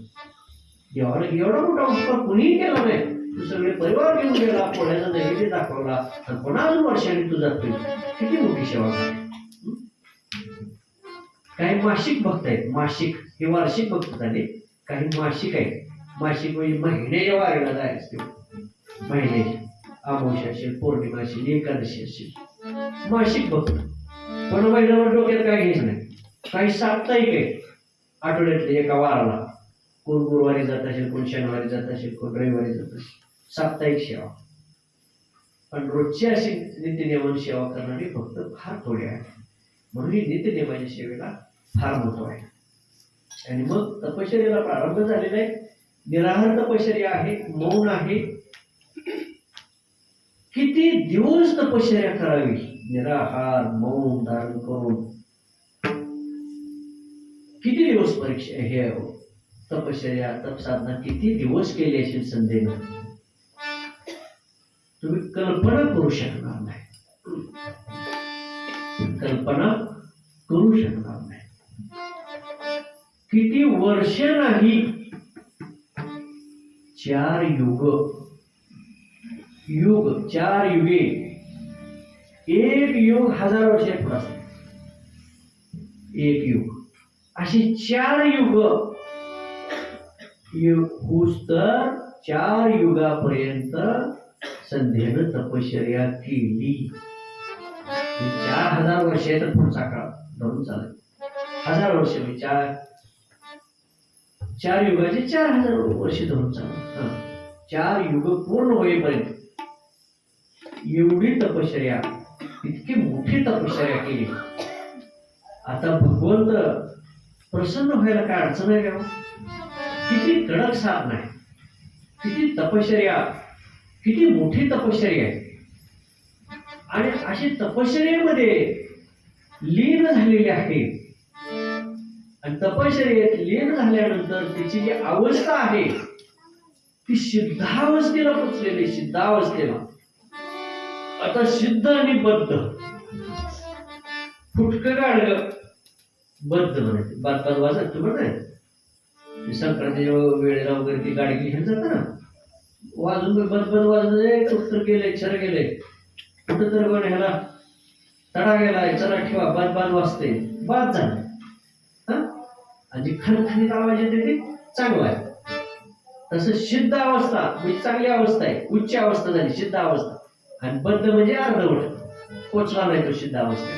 देवाला. एवढा मोठा उपकार कुणीही केला नाही. तू सगळे परिवार घेऊन गेला, पोळ्याचा नैवेद्य दाखवला आणि पुन्हा अजून वर्षाने तू जातोय. किती मोठी सेवा करते. काही मासिक भक्त आहेत. मासिक हे वार्षिक भक्त झाले. काही मासिक आहेत. मासिक म्हणजे महिन्याच्या वारीला जायचं. महिन्याची अमावस्या असेल, पौर्णिमा असेल, एकादशी असेल, मासिक भक्त. पण महिन्यावर डोक्यात काय घ्यायचं नाही. काही साप्ताहिक आहे. आठवड्यातले एका वाराला कोण गुरुवारी जात असेल, कोण शनिवारी जात असेल, कोण रविवारी जात असेल. साप्ताहिक सेवा. पण रोजची अशी नित्यनियमन सेवा करणारी फक्त फार थोडी आहे. म्हणून ही नित्यनियमाच्या सेवेला फार महत्व आहे. आणि मग तपश्चर्याला प्रारंभ झालेला आहे. निराहार तपश्चर्या आहे, मौन आहे. किती दिवस तपश्चर्या करावी निराहार मौन धारण करून. किती दिवस परीक्षा हे तपश्चर्या तपसाधना किती दिवस केली असेल संध्येनं तुम्ही कल्पना करू शकणार नाही. कल्पना करू शकणार नाही. किती वर्ष नाही. 4 युग. 4 युगे. एक युग 1000 वर्ष पुढे असते. एक युग अशी 4 युग होस तर 4 युगापर्यंत संध्येनं तपश्चर्या केली. 4000 वर्ष तर पुढचा काळ धरून चालत. 1000 वर्ष म्हणजे 4 युगाचे 4000 वर्ष धरून चालत. 4 युग पूर्ण होईपर्यंत एवढी तपश्चर्या, इतकी मोठी तपश्चर्या केली. आता भगवंत प्रसन्न व्हायला काय अडचण आहे का? किती कडक साधना आहे, किती तपश्चर्या, किती मोठी तपश्चर्या आहे. आणि अशी तपश्चर्येमध्ये लीन झालेली आहे. आणि तपश्चर्येत लीन झाल्यानंतर त्याची जी अवस्था आहे ती सिद्धावस्थेला पोचलेली. सिद्धावस्थेला आता सिद्ध आणि बद्ध, फुटकं गाडग बद्ध म्हणायचं. बात वाजत तुम्ही संक्रांतीच्या वेळेला वगैरे ती गाडी घेऊन जातं ना, वाजून बद वाजले, उत्तर गेले, छर गेले, कुठं तर पण ह्याला तडा गेलाय, चला ठेवा, बाद वाजते, बाद झालं. आणि खणखणीत आवाज येते ते चांगला आहे. तसं सिद्ध अवस्था म्हणजे चांगली अवस्था आहे, उच्च अवस्था झाली सिद्ध अवस्था. आणि बद्ध म्हणजे अर्धवट, पोचला नाही तो सिद्ध अवस्थेला.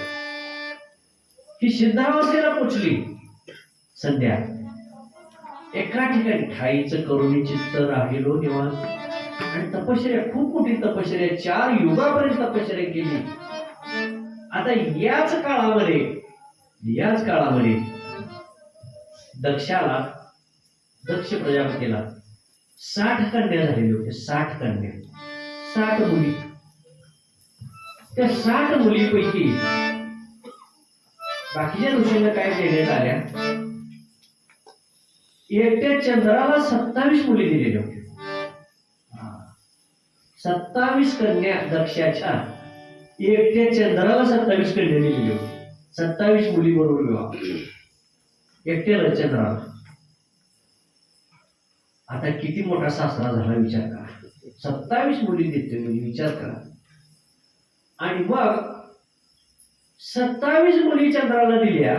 ही सिद्धावस्थेला पोचली संध्या. एका ठिकाणी ठाईचं करुणी चित्त राहिलो निवास. आणि तपश्चर्या, खूप मोठी तपश्चर्या, 4 युगापर्यंत तपश्चर्या केली. आता याच काळामध्ये दक्षाला, दक्ष प्रजापतीला 60 कन्या झालेली होते. 60 कन्या, 60 मुली. त्या 60 मुलीपैकी बाकीच्या ऋषींना काय देण्यात आल्या, एकट्या चंद्राला 27 मुली दिलेल्या होत्या. 27 कन्या दक्षाच्या, एकट्या चंद्राला 27 कन्या दिलेली होती. 27 मुली बरोबर विवाह एकट्याला चंद्राला. आता किती मोठा सासरा झाला विचार करा. 27 मुली देते म्हणजे विचार करा. आणि मग 27 मुली चंद्राला दिल्या,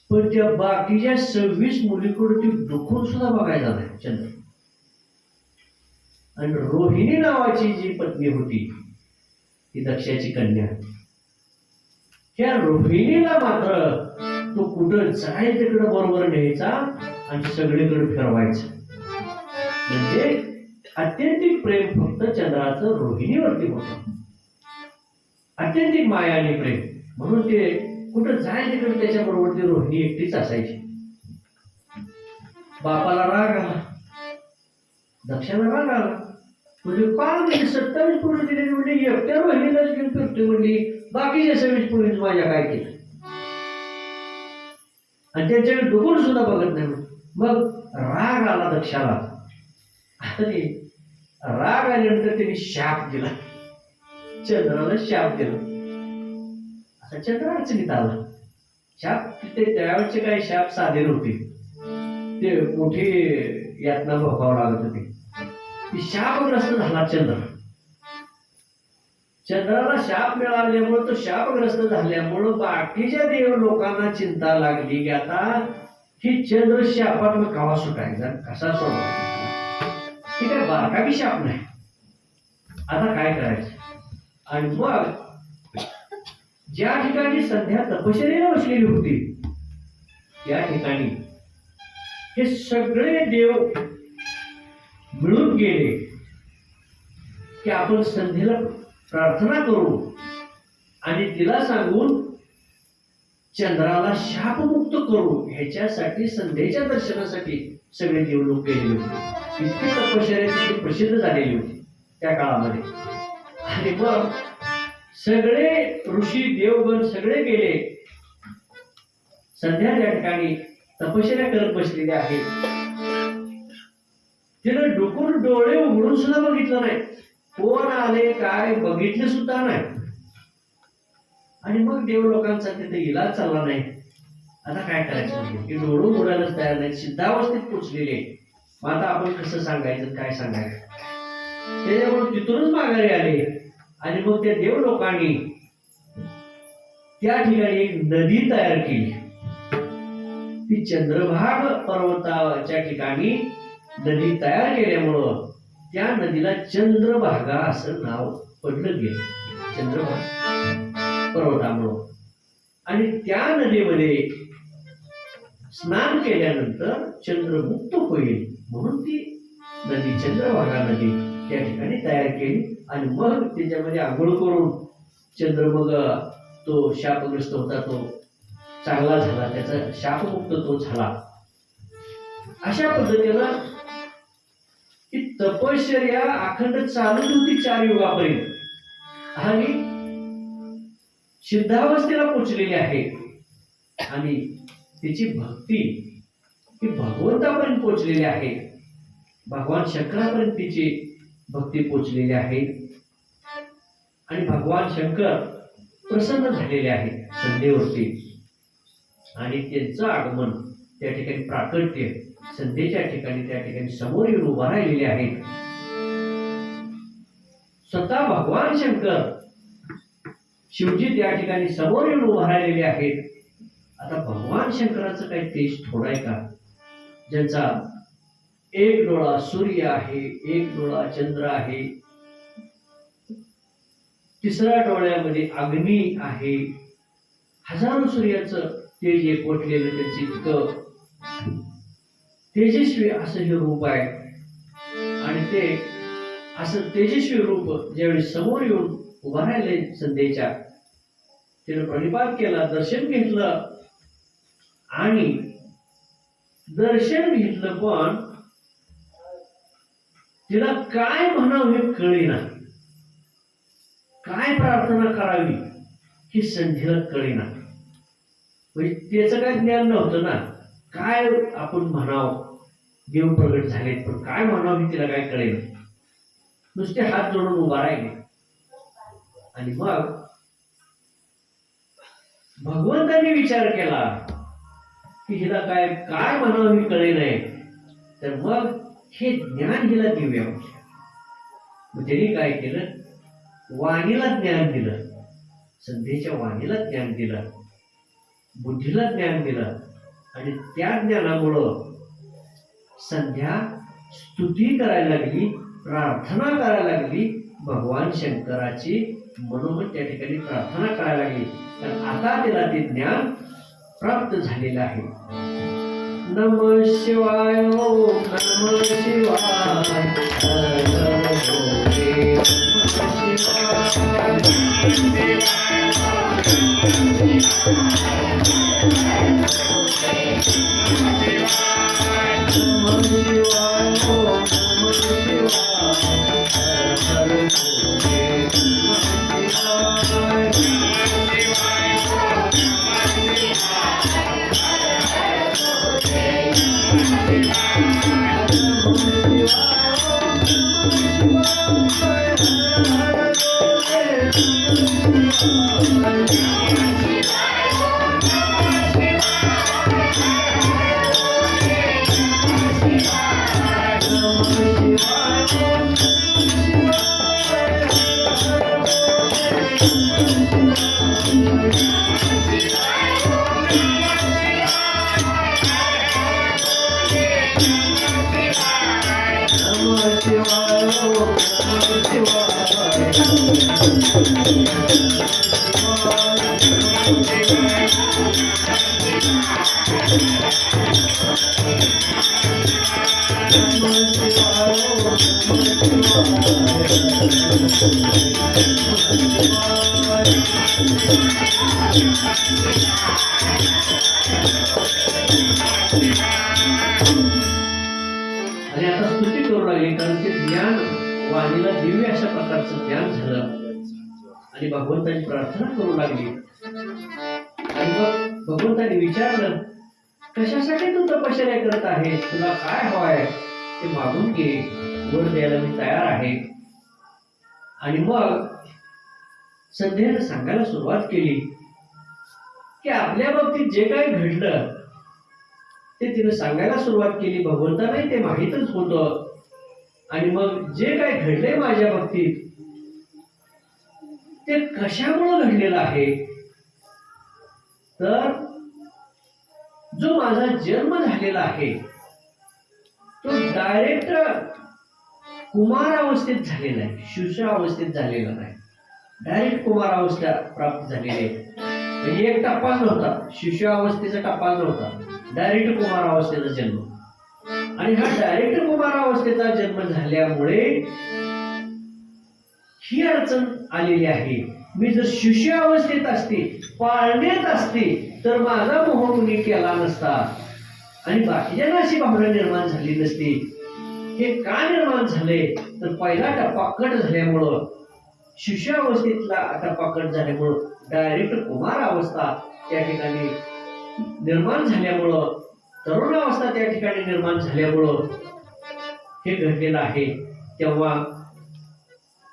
पण त्या बाकीच्या 26 मुलीकडे ती दुखून सुद्धा बघायला नाही चंद्र. आणि रोहिणी नावाची जी पत्नी होती ती दक्षाची कन्या, त्या रोहिणीला मात्र तो कुठं जाईल तिकडं बरोबर न्यायचा आणि सगळीकडे फिरवायचं. म्हणजे अत्यंतिक प्रेम फक्त चंद्राचं रोहिणीवरती होतं. अत्यंतिक माया आणि प्रेम. म्हणून ते कुठं जाईल तिकडे त्याच्या बरोबर ती रोहिणी एकटीच असायची. बापाला राग आला, दक्षाला राग आला. म्हणजे का म्हणजे 27 पूर्ण दिले म्हणजे एकट्या रोहिणीलाच घेऊन फिरतोय म्हणजे, बाकीच्या 26 पूर्वीच माझ्या काय केलं. आणि त्यांच्याकडे डोकून सुद्धा बघत नाही. मग राग आला दक्षाला. आणि राग आल्यानंतर त्यांनी शाप दिला, चंद्राला शाप दिला. असा चंद्र अडचणीत आला. शाप ते त्यावेळचे काही शाप साधे नव्हते, ते मोठी यातना भोगावं लागत होती. ती शापग्रस्त झाला चंद्र. चंद्राला शाप मिळाल्यामुळे तो शापग्रस्त झाल्यामुळं बाकीच्या देव लोकांना चिंता लागली की आता ही चंद्र शापात कवा सुटायचा, कसा सोडवायचा. ती काय बारकावी शाप नाही, आता काय करायचं. आणि मग ज्या ठिकाणी संध्या तपश्चर्येला बसलेली होती त्या ठिकाणी हे सगळे देव मिळून गेले की आपण संध्येला प्रार्थना करू आणि तिला सांगून चंद्राला शापमुक्त करू. ह्याच्यासाठी संध्येच्या दर्शनासाठी सगळे देव लोक गेलेले होते. इतकी तपश्चर्या प्रसिद्ध झालेली होती त्या काळामध्ये. आणि मग सगळे ऋषी देवगण सगळे गेले. संध्या त्या ठिकाणी तपश्चर्या करत बसलेले आहे. तिनं डुकून डोळे उघडून सुद्धा बघितलं नाही, कोण आले काय बघितले सुद्धा नाही. आणि मग देव लोकांचा तिथे इलाज चालला नाही. आता काय करायचं म्हणजे की डोळं उघडायलाच तयार नाही, सिद्धावस्थेत पोचलेले. मग आता आपण कसं सांगायचं, काय सांगायचं. त्याच्यामुळे तिथूनच माघारी आले. आणि मग त्या देव लोकांनी त्या ठिकाणी एक नदी तयार केली. ती चंद्रभाग पर्वताच्या ठिकाणी नदी तयार केल्यामुळं त्या नदीला चंद्रभागा असं नाव पडलं गेलं, चंद्रभागा पर्वतामुळं. आणि त्या नदीमध्ये स्नान केल्यानंतर चंद्रमुक्त होईल म्हणून ती नदी चंद्रभागा नदी त्या ठिकाणी तयार केली. आणि मग त्याच्यामध्ये आंघोळ करून चंद्र मग तो शापग्रस्त होता तो चांगला झाला, त्याचा शापमुक्त तो झाला. अशा पद्धतीनं ही तपश्चर्या अखंड चालू होती 4 युगापर्यंत. आणि सिद्धावस्थेला पोचलेली आहे. आणि तिची भक्ती ही भगवंतापर्यंत पोचलेली आहे. भगवान शंकरापर्यंत तिची भक्ती पोचलेली आहे. आणि भगवान शंकर प्रसन्न झालेले आहेत संध्येवरती. आणि त्यांचं आगमन त्या ठिकाणी प्राकट्य संध्येच्या ठिकाणी त्या ठिकाणी समोर येऊन उभा राहिलेले आहेत. स्वतः भगवान शंकर शिवजी त्या ठिकाणी समोर येऊन उभा राहिलेले आहेत. आता भगवान शंकराचं काही तेज थोडं आहे का, ज्यांचा एक डोळा सूर्य आहे, एक डोळा चंद्र आहे, तिसऱ्या डोळ्यामध्ये अग्नी आहे, हजारो सूर्याचं तेज एकवटलेलं त्यांचं इतकं तेजस्वी असं हे रूप आहे. आणि ते असं तेजस्वी रूप ज्यावेळी समोर येऊन उभा राहिले संध्येच्या, त्यानं प्रणिपात केला, दर्शन घेतलं. आणि दर्शन घेतलं पण तिला काय म्हणावं हे कळेना, काय प्रार्थना करावी ही संध्येला कळेना. म्हणजे त्याचं काय ज्ञान नव्हतं ना, काय आपण म्हणावं. देव प्रगट झालेत पण काय म्हणावं तिला काय कळेना. नुसते हात जोडून उभा राहिले. आणि मग भगवंताने विचार केला की हिला काय काय म्हणावं हे कळे नाही, तर मग हे ज्ञान हिला देऊया. मग त्यांनी काय केलं, वाणीला ज्ञान दिलं, संध्येच्या वाणीला ज्ञान दिलं, बुद्धीला ज्ञान दिलं. आणि त्या ज्ञानामुळं संध्या स्तुती करायला लागली, प्रार्थना करायला लागली, भगवान शंकराची मनोमन त्या ठिकाणी प्रार्थना करायला लागली. तर आता तिला ते ज्ञान प्राप्त झालेलं आहे. नमः शिवाय, ओम नमः शिवाय, हर हर भोले, नमः शिवाय, Thank you. आणि आता स्तुती करू लागली, कारण ते ज्ञान वाणीला दिव्य अशा प्रकारचं ज्ञान झालं आणि भगवंताची प्रार्थना करू लागली. आणि मग भगवंताने विचारलं, कशासाठी तू तपश्चर्या करत आहेस? तुला काय हवंय ते मागून घे, वर द्यायला मी तयार आहे. आणि मग संध्याने सांगायला सुरुवात केली की आपल्या बाबतीत जे काही घडलं ते तिने सांगायला सुरुवात केली. भगवंतालाही ते माहीतच होतं. आणि मग जे काही घडलंय माझ्या बाबतीत ते कशामुळे घडलेलं आहे, तर जो माझा जन्म झालेला आहे तो डायरेक्ट कुमार अवस्थेत झालेला आहे, शिशु अवस्थेत झालेला नाही. डायरेक्ट कुमार अवस्था प्राप्त झालेली आहे. म्हणजे एक टप्पाच नव्हता, शिशु अवस्थेचा टप्पाच नव्हता, डायरेक्ट कुमार अवस्थेचा जन्म. आणि हा डायरेक्ट कुमार अवस्थेचा जन्म झाल्यामुळे ही अडचण आलेली आहे. मी जर शिशु अवस्थेत असते, पाळण्यात असते, तर माझा मोह कुणी केला नसता आणि बाकीच्यांना अशी भावना निर्माण झाली नसती. हे का निर्माण झाले, तर पहिला टप्पा कट झाल्यामुळं, शिशु अवस्थेतला टप्पा कट झाल्यामुळं डायरेक्ट कुमार अवस्था त्या ठिकाणी निर्माण झाल्यामुळं, तरुण अवस्था त्या ठिकाणी निर्माण झाल्यामुळं हे घडलेलं आहे. तेव्हा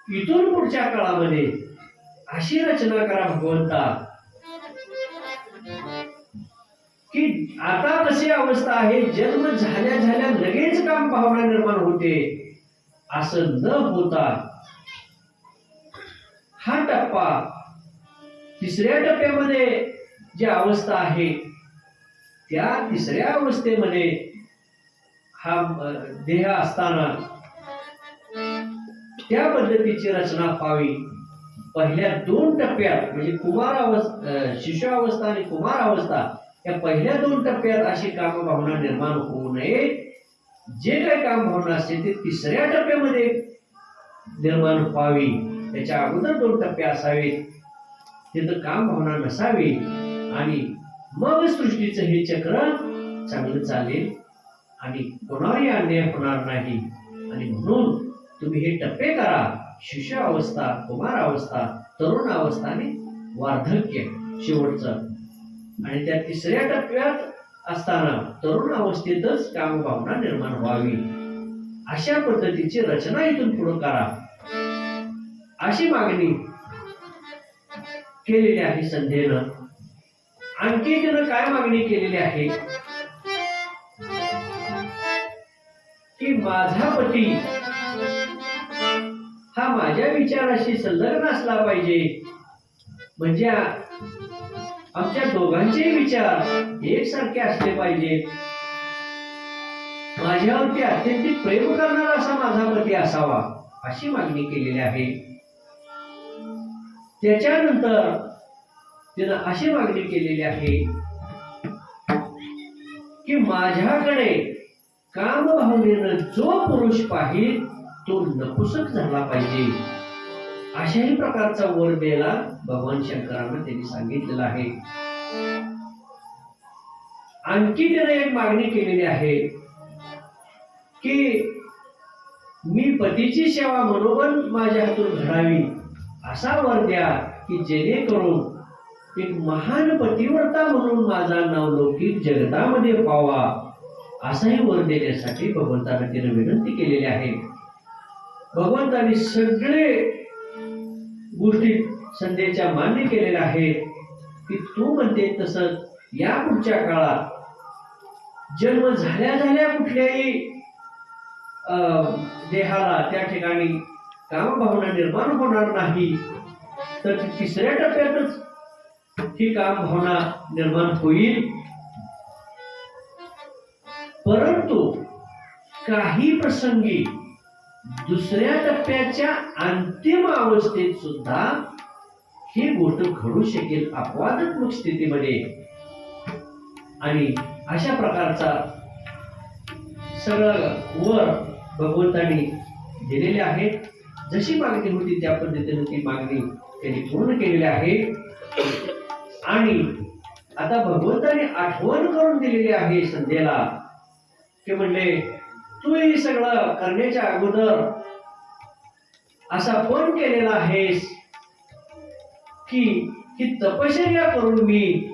इथून पुढच्या काळामध्ये अशी रचना करा भगवंता की आता कशी अवस्था आहे, जन्म झाल्या झाल्या लगेच काम भावना निर्माण होते, असं न होता हा टप्पा, तिसऱ्या टप्प्यामध्ये जी अवस्था आहे त्या तिसऱ्या अवस्थेमध्ये हा देह असताना त्या पद्धतीची रचना व्हावी. पहिल्या दोन टप्प्यात म्हणजे कुमार अवस्था, शिशु अवस्था आणि कुमार अवस्था, या पहिल्या दोन टप्प्यात अशी काम भावना निर्माण होऊ नये. जे काही काम भावना असते ते तिसऱ्या टप्प्यामध्ये निर्माण व्हावी. त्याच्या अगोदर दोन टप्पे असावेत, तिथं काम भावना नसावी आणि मग सृष्टीचं हे चक्र चांगलं चालेल आणि कोणावरही अन्याय होणार नाही. आणि म्हणून तुम्ही हे टप्पे करा, शिशु अवस्था, कुमार अवस्था, तरुण अवस्था आणि वार्धक्य शेवटचं. आणि त्या तिसऱ्या टप्प्यात असताना तरुण अवस्थेतच कामभावना निर्माण व्हावी, अशा पद्धतीची रचना इथून पुढे करा, अशी मागणी केलेली आहे संध्येनं. आणखी तिनं काय मागणी केलेली आहे की माझा पती हा माझ्या विचाराशी संलग्न असला पाहिजे, म्हणजे आमच्या दोघांचे विचार एकसारखे असले पाहिजे. माझ्यावरती अत्यंत प्रेम करणारा असा माझा पती असावा, अशी मागणी केलेली आहे. त्याच्यानंतर तिनं अशी मागणी केलेली आहे की माझ्याकडे काम भावनेनं जो पुरुष पाहिल तो नपुसक झाला पाहिजे, अशाही प्रकारचा वर द्यायला भगवान शंकरांना त्यांनी सांगितलेलं आहे. आणखी त्याने एक मागणी केलेली आहे की मी पतीची सेवा मनोबल माझ्या हातून घडावी, असा वर द्या की जेणेकरून एक महान पतिव्रता म्हणून माझा नावलौकिक जगतामध्ये पावा, असाही वर देण्यासाठी भगवंताने तिने विनंती केलेली आहे. भगवंताने सगळे गोष्टी संध्येच्या मान्य केलेल्या आहेत की तू म्हणते तसं या पुढच्या काळात जन्म झाल्या झाल्या कुठल्याही देहाला त्या ठिकाणी कामभावना निर्माण होणार नाही, तर तिसऱ्या टप्प्यातच ही कामभावना निर्माण होईल. परंतु काही प्रसंगी दुसऱ्या टप्प्याच्या अंतिम अवस्थेत सुद्धा ही गोष्ट घडू शकेल अपवादात्मक स्थितीमध्ये. आणि अशा प्रकारचा सगळं वर भगवंतांनी दिलेले आहे. जशी मागणी होती त्या पद्धतीने ती मागणी त्यांनी पूर्ण केलेली आहे. आणि आता भगवंताने आठवण करून दिलेली आहे संध्येला की म्हणले तू हे सगळं करण्याच्या अगोदर असा पण केलेला आहेस की ही तपश्चर्या करून मी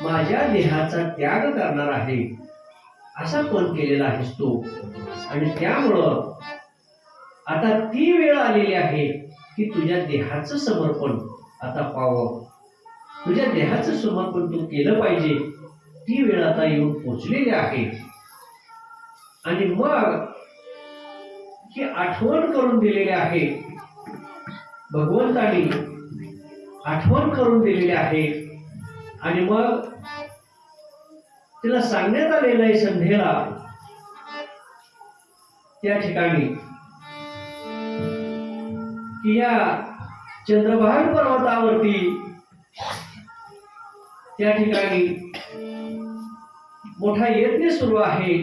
माझ्या देहाचा त्याग करणार आहे, असा पण केलेला आहेस तू. आणि त्यामुळं आता ती वेळ आलेली आहे की तुझ्या देहाचं समर्पण आता पाहावं, तुझ्या देहाचं समर्पण तू केलं पाहिजे. ती वेळ आता येऊन पोचलेली आहे. आणि मग ही आठवण करून दिलेली आहे भगवंतानी, आठवण करून दिलेली आहे. आणि मग तिला सांगण्यात आलेलं आहे संध्येला त्या ठिकाणी की या चंद्रभाग पर्वतावरती त्या ठिकाणी मोठा यज्ञ सुरू आहे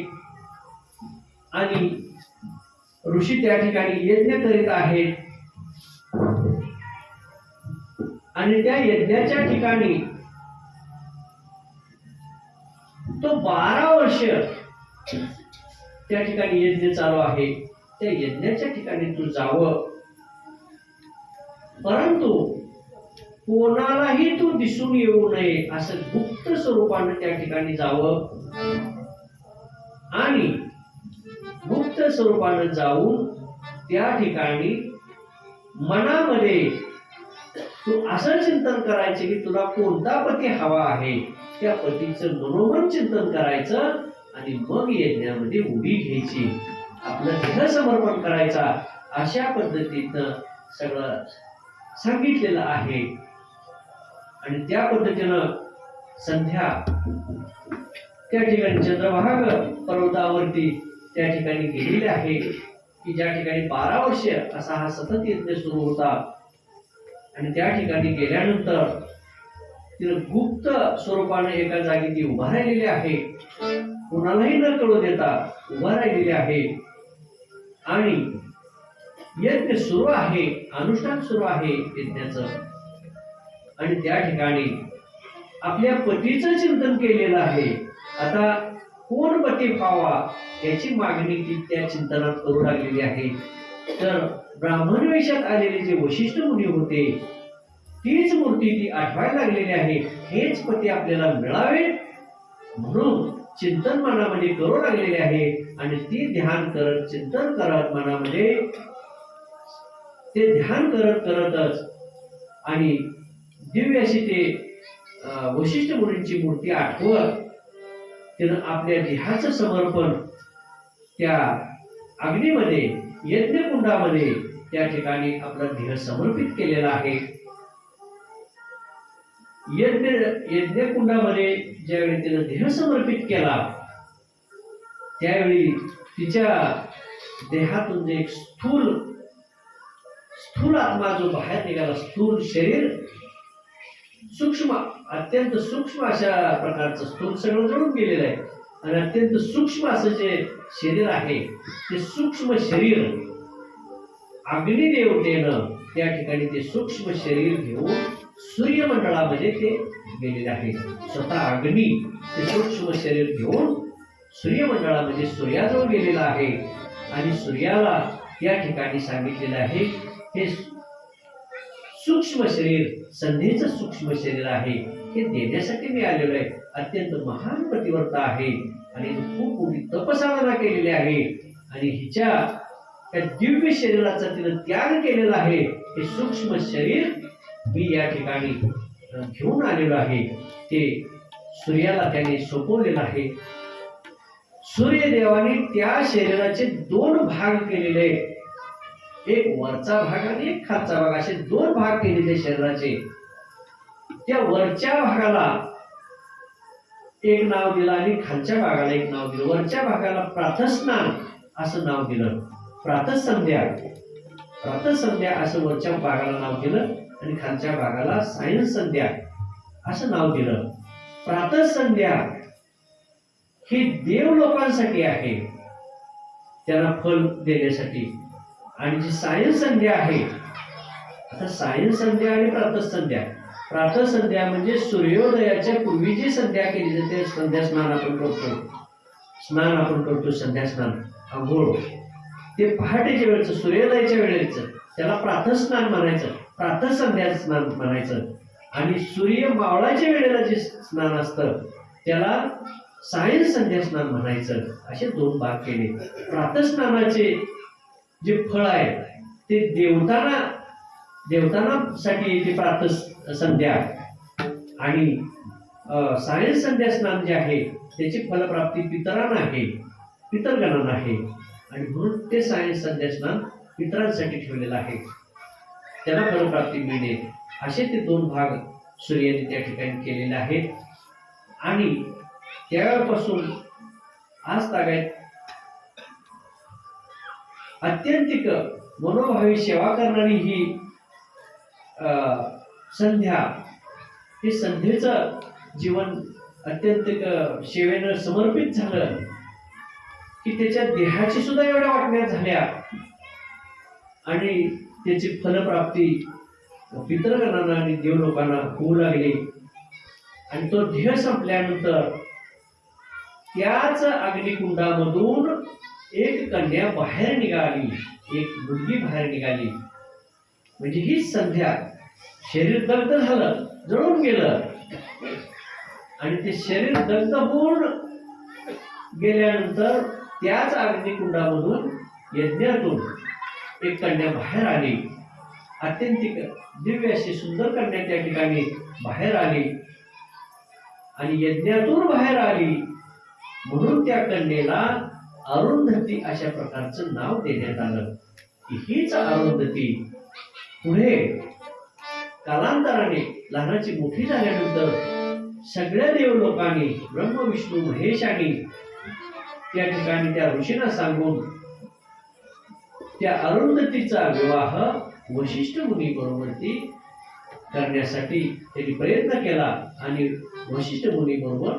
आणि ऋषी त्या ठिकाणी यज्ञ करीत आहेत. आणि त्या यज्ञाच्या ठिकाणी तो 12 वर्ष त्या ठिकाणी यज्ञ चालू आहे. त्या यज्ञाच्या ठिकाणी तू जावं, परंतु कोणालाही तू दिसून येऊ नये असं गुप्त स्वरूपानं त्या ठिकाणी जावं. आणि गुप्त स्वरूपानं जाऊन त्या ठिकाणी मनामध्ये तू असं चिंतन करायचे की तुला कोणता पती हवा आहे, त्या पतीचं मनोमन चिंतन करायचं. आणि मग यज्ञामध्ये उडी घ्यायची, आपलं देह समर्पण करायचा. अशा पद्धतीनं सगळं सांगितलेलं आहे. आणि त्या पद्धतीनं संध्या त्या ठिकाणी चंद्रभाग पर्वतावरती त्या ठिकाणी गेलेली आहे की ज्या ठिकाणी 12 वर्ष असा हा सतत यज्ञ सुरू होता. आणि त्या ठिकाणी गेल्यानंतर तिला गुप्त स्वरूपाने एका जागी ती उभा राहिलेली आहे, कोणालाही न कळू देता उभा राहिलेली आहे. आणि यज्ञ सुरू आहे, अनुष्ठान सुरू आहे यज्ञाचं. आणि त्या ठिकाणी आपल्या पतीचं चिंतन केलेलं आहे. आता कोण पती व्हावा याची मागणी ती त्या चिंतनात करू लागलेली आहे. तर ब्राह्मण वेशात आलेले जे वशिष्ठ मुनी होते तीच मूर्ती ती आठवायला लागलेली आहे. हेच पती आपल्याला मिळावे म्हणून चिंतन मनामध्ये करू लागलेले आहे. आणि ती ध्यान करत चिंतन करत मनामध्ये ते ध्यान करत करतच आणि दिव्य अशी ते वशिष्ठ मुनींची मूर्ती आठवत तिनं आपल्या देहाचं समर्पण त्या अग्नीमध्ये यज्ञकुंडामध्ये त्या ठिकाणी आपला देह समर्पित केलेला आहे. यज्ञकुंडामध्ये ज्यावेळी तिनं देह समर्पित केला त्यावेळी तिच्या देहातून जे एक स्थूल आत्मा जो बाहेर निघाला, स्थूल शरीर, सूक्ष्म अत्यंत सूक्ष्म अशा प्रकारचं स्थूल सगळं जळून गेलेलं आहे. आणि अत्यंत सूक्ष्म असं जे शरीर आहे ते सूक्ष्म शरीर अग्निदेवतेनं त्या ठिकाणी ते सूक्ष्म शरीर घेऊन सूर्यमंडळामध्ये ते गेलेले आहे. स्वतः अग्नी ते सूक्ष्म शरीर घेऊन सूर्यमंडळामध्ये सूर्याजवळ गेलेला आहे. आणि सूर्याला त्या ठिकाणी सांगितलेलं आहे हे सूक्ष्म शरीर संध्येचं सूक्ष्म शरीर आहे, हे देण्यासाठी मी आलेलो आहे. अत्यंत महान पतिव्रता आहे आणि खूप मोठी तपसाधना केलेली आहे. आणि हिच्या त्या दिव्य शरीराचा तिने त्याग केलेला आहे. हे सूक्ष्म शरीर मी या ठिकाणी घेऊन आलेलो आहे. ते सूर्याला त्याने सोपवलेलं आहे. सूर्यदेवाने त्या शरीराचे 2 भाग केलेले, एक वरचा भाग आणि एक खालचा भाग, असे 2 भाग केलेले शरीराचे. त्या वरच्या भागाला एक नाव दिलं आणि खालच्या भागाला एक नाव दिलं. वरच्या भागाला प्रातस्नान असं नाव दिलं प्रातःसंध्या प्रातःसंध्या असं वरच्या भागाला नाव दिलं आणि खालच्या भागाला सायं संध्या असं नाव दिलं. प्रातःसंध्या ही देव लोकांसाठी आहे, त्यांना फल देण्यासाठी. आणि जी सायं संध्या आहे, आता सायं संध्या आणि प्रातःसंध्या. प्रातःसंध्या म्हणजे सूर्योदयाच्या पूर्वी जी संध्या केली जाते, संध्या स्नान आपण करतो संध्या स्नान, आंघोळ, ते पहाटेच्या वेळेचं सूर्योदयाच्या वेळेचं त्याला प्रातःस्नान म्हणायचं, प्रातःसंध्या स्नान म्हणायचं. आणि सूर्य मावळाच्या वेळेला जे स्नान असतं त्याला सायं संध्या स्नान म्हणायचं. असे दोन भाग केले. प्रातःस्नानाचे जे फळ आहे ते देवतांसाठी येते प्रातःसंध्या, आणि सायं संध्या स्नान जे आहे त्याची फलप्राप्ती पितरांना आहे, पितरगणांना आहे. आणि म्हणून ते सायं संध्या स्नान पितरांसाठी ठेवलेलं आहे, त्याला फलप्राप्ती मिळणे. असे ते दोन भाग सूर्याने त्या ठिकाणी केलेले आहेत. आणि त्यावेळेपासून आज तागायत अत्यंतिक मनोभावी सेवा करणारी ही संध्या, हे संध्येचं जीवन अत्यंतिक सेवेनं समर्पित झालं की त्याच्या देहाची सुद्धा एवढ्या वाटण्या झाल्या आणि त्याची फलप्राप्ती पितरगणांना आणि देव लोकांना होऊ लागली. आणि तो ध्येय संपल्यानंतर त्याच अग्निकुंडामधून एक कन्या बाहेर निघाली, एक मुलगी बाहेर निघाली. म्हणजे ही संध्या, शरीर दग्ध झालं, जळून गेलं, आणि ते शरीर दग्ध होऊन गेल्यानंतर त्याच अग्निकुंडामधून यज्ञातून एक कन्या बाहेर आली. अत्यंतिक दिव्य अशी सुंदर कन्या त्या ठिकाणी बाहेर आली. आणि यज्ञातून बाहेर आली म्हणून त्या कन्येला अरुंधती अशा प्रकारचं नाव देण्यात आलं. हीच अरुंधती पुढे कालांतराने लहानाची मोठी झाल्यानंतर सगळ्या देव लोकांनी, ब्रह्म विष्णू महेशांनी त्या ठिकाणी त्या ऋषींना सांगून त्या अरुंधतीचा विवाह वशिष्ठ मुनी बरोबरती करण्यासाठी त्यांनी प्रयत्न केला. आणि वशिष्ठ मुनी बरोबर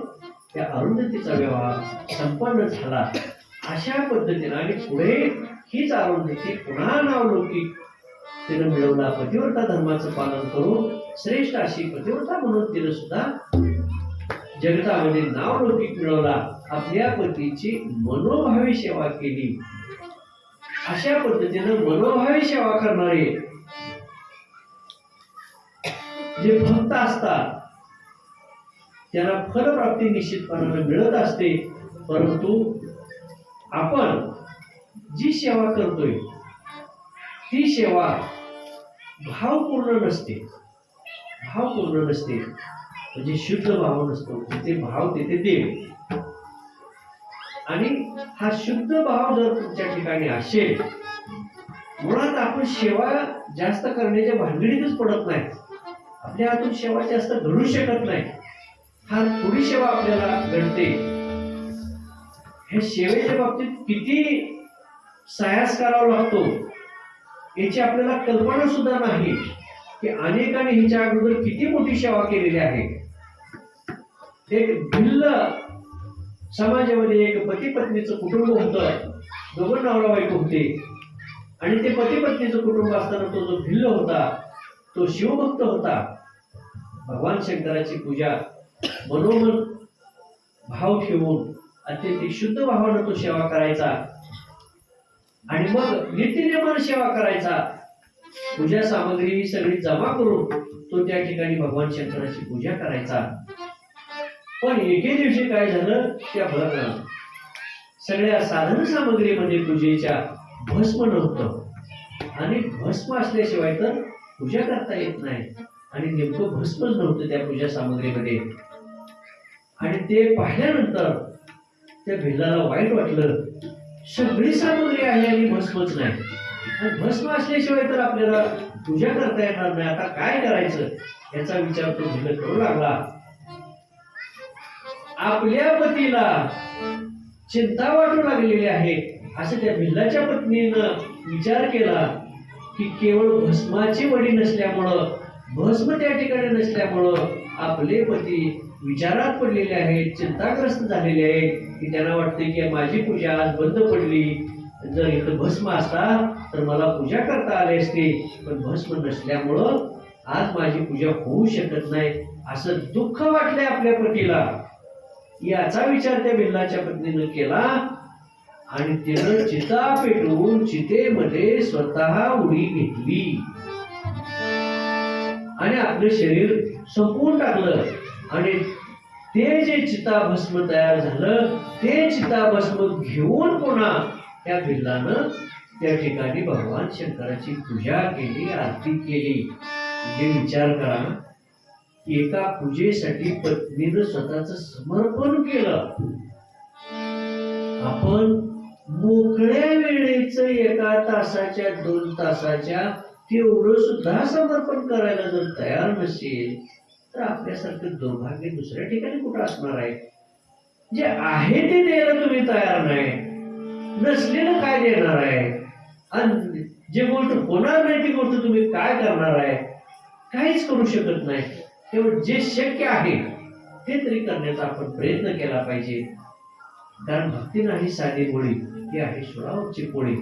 त्या अरुंधतीचा विवाह संपन्न झाला. अशा पद्धतीने आणि पुढे हीच अरुंधती पुन्हा नावलौकिक तिने मिळवला. पतिव्रता धर्माचं पालन करून श्रेष्ठ अशी पतिव्रता म्हणून तिने सुद्धा जगतामध्ये नावलौकिक मिळवला. आपल्या पतीची मनोभावी सेवा केली. अशा पद्धतीने मनोभावी सेवा करणारे जे भक्त असतात त्यांना फलप्राप्ती निश्चितपणाने मिळत असते. परंतु आपण जी सेवा करतोय ती सेवा भावपूर्ण नसते, भावपूर्ण नसते, म्हणजे शुद्ध भाव नसतो. जिथे भाव तिथे देव. आणि हा शुद्ध भाव जर तुमच्या ठिकाणी असेल, मुळात आपण सेवा जास्त करण्याच्या भानगडीतच पडत नाही. आपल्या हातून सेवा जास्त घडू शकत नाही. फार थोडी सेवा आपल्याला घडते. हे सेवेच्या बाबतीत किती सायास करावा लागतो याची आपल्याला कल्पना सुद्धा नाही की अनेकांनी हिच्या अगोदर किती मोठी सेवा केलेली आहे. एक भिल्ल समाजामध्ये एक पती पत्नीचं कुटुंब होतं, दोघं नवरा बायको होते. आणि ते पती पत्नीचं कुटुंब असताना तो जो भिल्ल होता तो शिवभक्त होता. भगवान शंकराची पूजा मनोमन भाव ठेवून अत्यंत शुद्ध भावानं तो सेवा करायचा. आणि मग नित्यनेमानं सेवा करायचा. पूजा सामग्री सगळी जमा करून तो त्या ठिकाणी भगवान शंकराची पूजा करायचा. पण एके दिवशी काय झालं, त्या सगळ्या साधन सामग्रीमध्ये पूजेच्या भस्म नव्हतं. आणि भस्म असल्याशिवाय तर पूजा करता येत नाही. आणि नेमकं भस्मच नव्हतं त्या पूजा सामग्रीमध्ये. आणि ते पाहिल्यानंतर त्या भिल्लाला वाईट वाटलं. सगळी सामग्री आहे आणि भस्मच नाही. आणि भस्म असल्याशिवाय तर आपल्याला पूजा करता येणार नाही. आता काय करायचं याचा विचार तो भिल्ल करू लागला. आपल्या पतीला चिंता वाटू लागलेली आहे असं त्या भिल्लाच्या पत्नीनं विचार केला की केवळ भस्माची वडी नसल्यामुळं, भस्म त्या ठिकाणी नसल्यामुळं आपले पती विचारात पडलेले आहेत, चिंताग्रस्त झालेले आहेत, की त्यांना वाटते की माझी पूजा आज बंद पडली. जर इथं भस्म असता तर मला पूजा करता आली असते, पण भस्म नसल्यामुळं आज माझी पूजा होऊ शकत नाही. असं दुःख वाटलंय आपल्या पतीला. याचा विचार त्या भिल्लाच्या पत्नीनं केला आणि तिनं चिता पेटवून चितेमध्ये स्वतः उडी घेतली आणि आपलं शरीर संपवून टाकलं. आणि ते जे चिताभस्म तयार झालं, ते चिताभस्म घेऊन पुन्हा त्या भिल्लानं त्या ठिकाणी भगवान शंकराची पूजा केली, आरती केली. म्हणजे विचार करा, एका पूजेसाठी पत्नीनं स्वतःच समर्पण केलं. आपण मोकळ्या वेळेचं 1 तासाच्या 2 तासाच्या तेवढं सुद्धा समर्पण करायला जर तयार नसेल तर आपल्यासारखं दुर्भाग्य दुसऱ्या ठिकाणी कुठं असणार आहे. जे आहे ते द्यायला तुम्ही तयार नाही, नसलेलं काय देणार आहे? आणि जे गोष्ट होणार नाही ती गोष्ट तुम्ही काय करणार आहे? काहीच करू शकत नाही. तेव्हा जे शक्य आहे ते तरी करण्याचा आपण प्रयत्न केला पाहिजे. कारण भक्ती नाही साधी पोळी, ती आहे सुरावरची पोळी.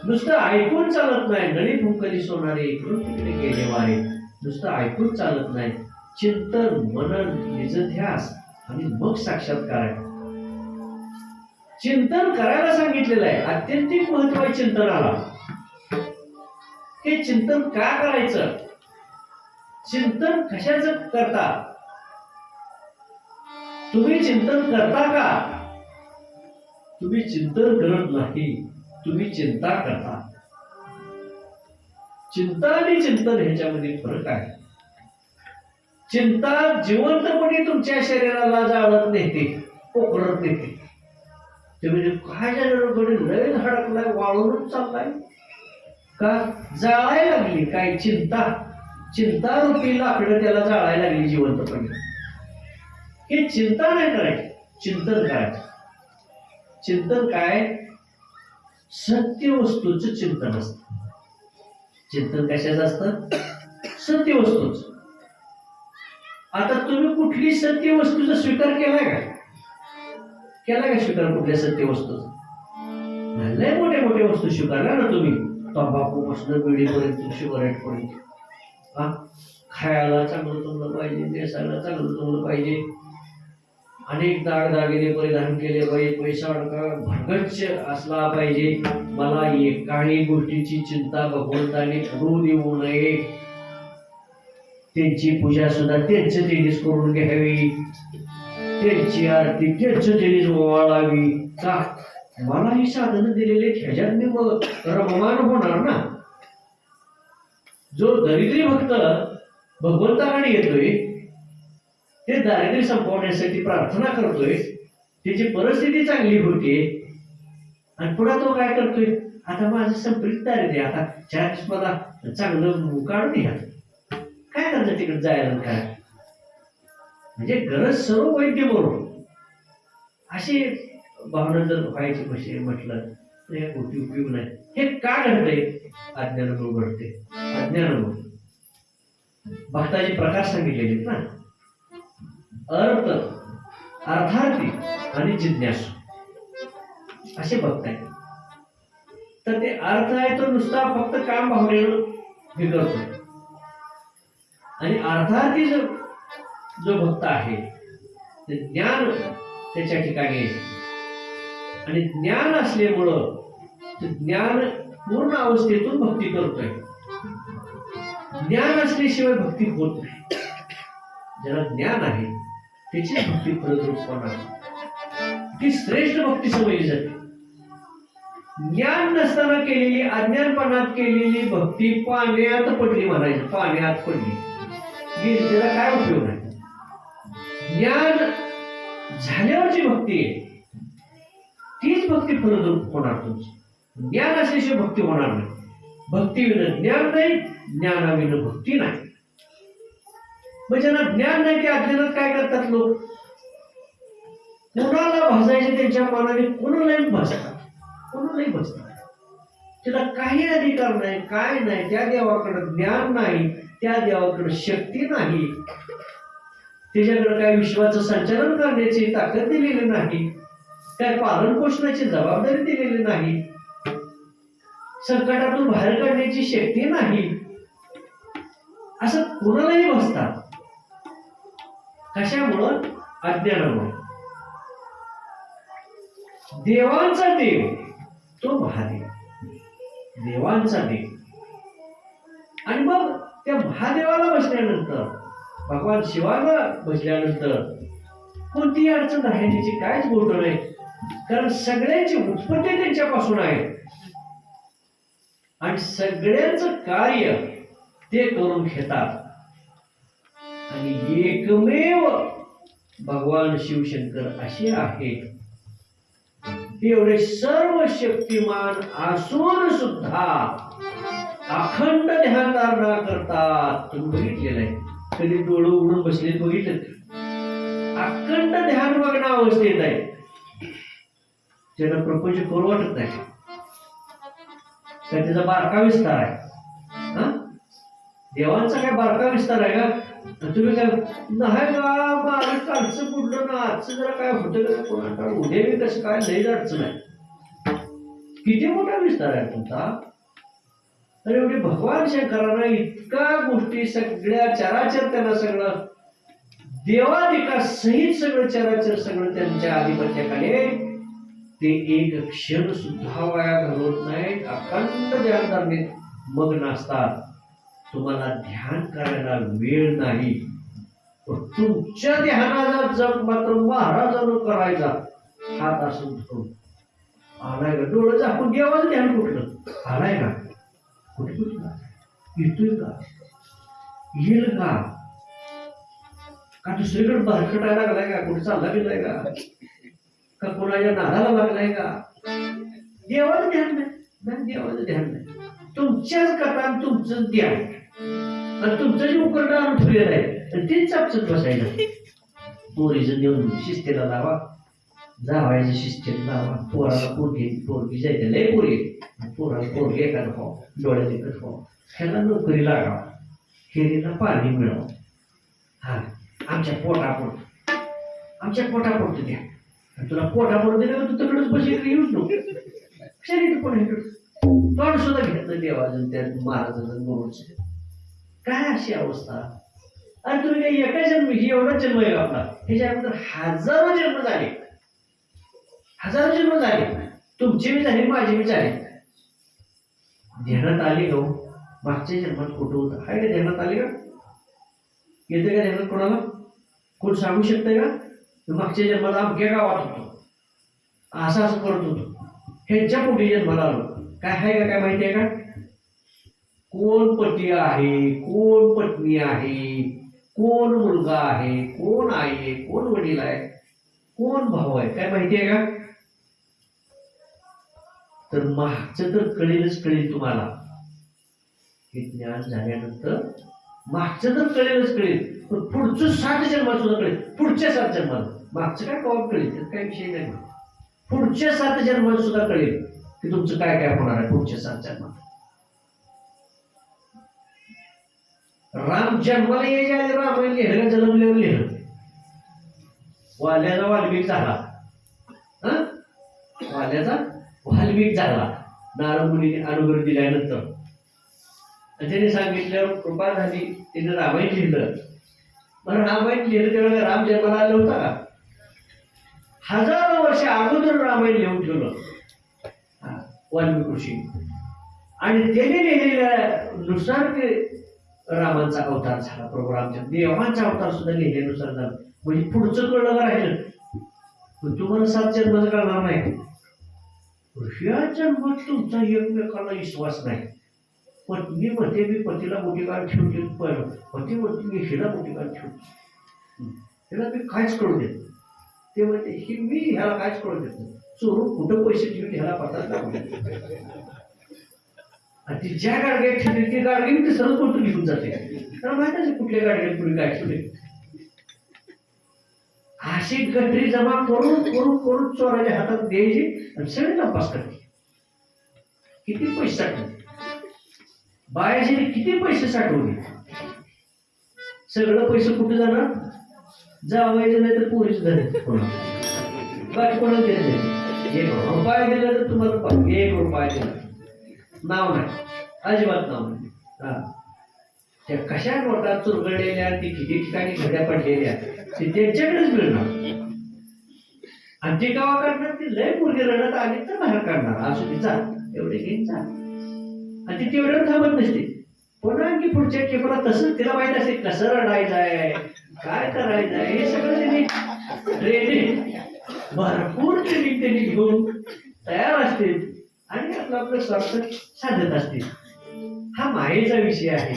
नुसतं ऐकून चालत नाही. नळी फुंकली सोनारे इकडून तिकडे गेले वारे. नुसतं ऐकून चालत नाही. चिंतन, मनन, निजध्यास आणि मग साक्षात्कार आहे. चिंतन करायला सांगितलेलं आहे. अत्यंतिक महत्व आहे चिंतनाला. हे चिंतन का करायचं? चिंतन कशाचं करता? तुम्ही चिंतन करता का? तुम्ही चिंतन करत नाही, तुम्ही चिंता करता. चिंता आणि चिंतन ह्याच्यामध्ये फरक आहे. चिंता जिवंतपणे तुमच्या शरीराला जाळत नेते, पोखरत नेते. तुम्ही काय झालं, लय धडकलाय, वाळूनच चाललाय का? जाळायला लागली काय? चिंता रूपी लाकडं त्याला जाळायला लागली जिवंतपणे. हे चिंता नाही करायची, चिंतन करायचं. चिंतन काय? सत्य वस्तूचं चिंतन असतं. चिंतन कशाचं असतं? सत्य वस्तूच. आता तुम्ही कुठली सत्य वस्तूचा स्वीकार केलाय का? केला का स्वीकार कुठल्या सत्य वस्तूचा? लय मोठ्या मोठ्या वस्तू स्वीकारल्या ना तुम्ही. तंबाखू पासून बिडीपर्यंत, सिगारेट पर्यंत. खायला चांगलं चांगलं पाहिजे, नेसायला चांगलं चांगलं पाहिजे, अनेक दागदागिने परिधान केले पाहिजे, पैसा अडका भरगच्च असला पाहिजे. मला एकाही गोष्टीची चिंता भगवंताने करू देऊ नये. त्यांची पूजा सुद्धा त्यांचं तेनीच करून घ्यावी, त्यांची आरती त्यांचं तेनीच ओवाळावी. का? मला ही साधनं दिलेले ह्याच्यात मी रममान होणार ना. जो दरिद्री भक्त भगवंताकडे येतोय, ते दारिद्र्य संपवण्यासाठी प्रार्थना करतोय, त्याची परिस्थिती चांगली होते, आणि पुढे तो काय करतोय? आता माझं संपलीत दारिद्र्य, आता 4 दिवस मला चांगलं काढून घ्या. काय करतं तिकडे जायला? काय म्हणजे गरज सर्व वैद्य बरोबर अशी भावना जर व्हायची कशी म्हटलं तर या गोष्टी उपयोग नाही. हे का घडतंय? अज्ञानामुळे घडते. अज्ञानामुळे. भक्ताचे प्रकार सांगितलेले ना, अर्थ, अर्थार्थी आणि जिज्ञासू असे भक्त आहेत. तर ते अर्थ आहे तो नुसता फक्त काम भावनेनं हे करतो, आणि अर्थार्थी जो भक्त आहे ते ज्ञान त्याच्या ठिकाणी आहे. आणि ज्ञान असल्यामुळं ते ज्ञान पूर्ण अवस्थेतून भक्ती करतोय. ज्ञान असल्याशिवाय भक्ती होत नाही. ज्याला ज्ञान आहे त्याची भक्ती फलद्रूप होणार, ती श्रेष्ठ भक्ती समजली जाते. ज्ञान नसताना केलेली, अज्ञानपणात केलेली भक्ती पाण्यात पडली म्हणायची. पाण्यात पडली गेली, त्याला काय उपयोग नाही. ज्ञान झाल्यावरची भक्ती आहे, तीच भक्ती फलद्रूप होणार तुमची. ज्ञान असल्याशिवाय भक्ती होणार नाही. भक्ती विना ज्ञान नाही, ज्ञानाविना भक्ती नाही. मग ज्यांना ज्ञान नाही ते अज्ञानात काय करतात लोक? कोणाला भाजायचे त्यांच्या मनाने कोणालाही भाजतात त्याला काही अधिकार नाही, काय नाही. त्या देवाकडे ज्ञान नाही, त्या देवाकडे शक्ती नाही, त्याच्याकडे काय विश्वाचं संचालन करण्याची ताकद दिलेली नाही, काय पालन पोषणाची जबाबदारी दिलेली नाही, संकटातून बाहेर काढण्याची शक्ती नाही, असं कोणालाही भासतात. कशामुळं? अज्ञानामुळे. देवांचा देव तो महादेव, देवांचा देव. आणि मग त्या महादेवाला बसल्यानंतर, भगवान शिवाला बसल्यानंतर कोणतीही अडचण राहण्याची काहीच गोष्ट नाही, कारण सगळ्यांची उत्पत्ती त्यांच्यापासून आहे आणि सगळ्यांचं कार्य ते करून घेतात. आणि एकमेव भगवान शिवशंकर असे आहेत, एवढे सर्व शक्तिमान असून सुद्धा अखंड ध्यानधारणा करतात. तुम्ही बघितलेलं आहे, कधी डोळं उघडून बसले बघितलं? अखंड ध्यान मग्न अवस्थेत आहे. त्याला प्रपंच करू वाटत नाही, त्याचा बारका विस्तार आहे. देवांचा काय बारका विस्तार आहे का? तुम्ही काय नाही का माझं कालचं बुडलं ना, आजचं जरा काय होतं का कोणाला, उद्या मी कसं काय लई अडचण आहे. किती मोठा विस्तार आहे तुमचा. तर एवढे भगवान शंकरांना इतका गोष्टी, सगळ्या चराचर त्यांना सगळं देवाधिका सहित सगळं चराचर सगळं त्यांच्या आधिपत्याखाली, ते एक क्षण सुद्धा वाया घालवत नाहीत, अखंड ध्यानधारणेत मग्न असतात. तुम्हाला ध्यान करायला वेळ नाही, पण तुमच्या ध्यानाचा जप मात्र महाराजांना करायचा. हात असं धरून आलाय का, डोळं झाकून देवाचं ध्यान कुठलं आलाय का, कुठे येतोय का, येईल का दुसरीकडे भरकटायला लागलाय का, कुठे चालला गेलाय का कोणाच्या नादाला लागलाय का. देवाचं ध्यान नाही, देवाचं ध्यान नाही. तुमच्याच कथा, तुमचं ध्यान आणि तुमचं जे उकरडा आणून ठेवलेलं आहे तेच चापचत बसायचं. पोरीचं देऊन शिस्तीला लावा, जावायचं शिस्तीला लावा, पोराला पोरगी जायचं लय पोरी, पोराला पोरगी एखादं हो, डोळ्यात एकच हो, ह्याला नोकरी लागावा, खेरीला पाणी मिळावं. हा आमच्या पोटापोट द्या. तुला पोटापोट दिलं तू तिकडच बस, इकडे येऊच नको. शरीर पण इकडं तोंड सुद्धा घेतलं देवाचं त्या महाराजांचं गुरुचं. काय अशी अवस्था. आणि तुम्ही काही एका जन्म, ही एवढा जन्म आहे आपला, ह्याच्यानंतर हजारो जन्म झाले, तुमचे बी झाले, माझे बी झाले. ध्यानात आली का? मागच्या जन्मात कुठं होतं हाय का? ध्यानात आली का? येते का ध्यानात कोणाला? कोण सांगू शकतंय का? मागच्या जन्माला अमक्या गावात होतो, असं करत होतो, ह्यांच्या पोटी जन्माला आलो. काय आहे का? काय माहिती आहे का? कोण पती आहे, कोण पत्नी आहे, कोण मुलगा आहे, कोण आई आहे, कोण वडील आहे, कोण भाऊ आहे, काय माहिती आहे का? तर मागचं तर कळेल तुम्हाला. हे ज्ञान झाल्यानंतर मागचं तर कळेल, पण पुढचं 7 जन्मात सुद्धा कळेल. पुढच्या 7 जन्मात, मागचं काय कळत कळेल, त्यात काही विषय नाही. पुढच्या 7 जन्मात सुद्धा कळेल की तुमचं काय काय होणार आहे पुढच्या 7 जन्मात. राम जन्माला यायच्या आधी रामायण लिहिलं, जन्मल्यावर लिहिलं. वाल्याचा वाल्मिक झाला, वाल्याचा वाल्मिक झाला नारद मुनीने अनुग्रह दिल्यानंतर. त्याने सांगितल्यावर कृपा झाली, त्याने रामायण लिहिलं. पण रामायण लिहिलं त्यावेळेला राम जन्माला आला होता का? हजारो वर्ष अगोदर रामायण लिहून ठेवलं वाल्मिक ऋषी. आणि त्याने लिहिलेल्यानुसार ते रामांचा अवतार झाला. प्रभू रामचंद्र देवांचा अवतार सुद्धा लिहिल्यानुसार झाला. म्हणजे पुढचं कळलं का राहिलं, पण तुम्हाला 7 जन्माचं कळणार नाही. ह्या जन्मात तुमचा एकमेकाला विश्वास नाही. पत्नी म्हणते मी पतीला मोठी काळ ठेवते, पती म्हणते मी हिला मोठी काळ ठेवते, हिला मी काहीच करू देत. ते म्हणते ही मी ह्याला काहीच करू देत नाही, चोरून कुठं पैसे ठेवून ह्याला पता नाही. आणि ती ज्या गाडग्यात ठेवली ती गाडगी मी ते सर्व कोणतं घेऊन जाते, कारण माहिती आहे कुठल्या गाडग्यात कुणी काय ठेवले. अशी गठरी जमा करून करून करून चोराच्या हातात द्यायची आणि सगळे तपास करते किती पैसे साठवले, बायाजीने किती पैसे साठवले. सगळं पैसे कुठे जाणार, जावायचं नाही तर पोरीच धरत बाकी कोणाला देत नाही. 1 रुपया दिला तर तुम्हाला 1 रुपया दिला नाव नाही, अजिबात नाव नाही. हा त्या कशा नोटा चुरगळलेल्या ती किती ठिकाणी घड्या पडलेल्या ते त्यांच्याकडेच मिळणार. आणि ते गावा काढणार ती लय मुलगी रडत आली तर बाहेर काढणार असू तिचा एवढे घेऊन जा. आणि ती तेवढ्यावर थांबत नसते, पुन्हा आणखी पुढच्या केपला तसंच तिला माहित असते कसं रडायचं आहे, काय करायचं आहे, हे सगळं त्यांनी ट्रेनिंग भरपूर ट्रेनिंग त्यांनी घेऊन तयार असते आणि आपलं स्वार्थ साधत असते. हा मायेचा विषय आहे,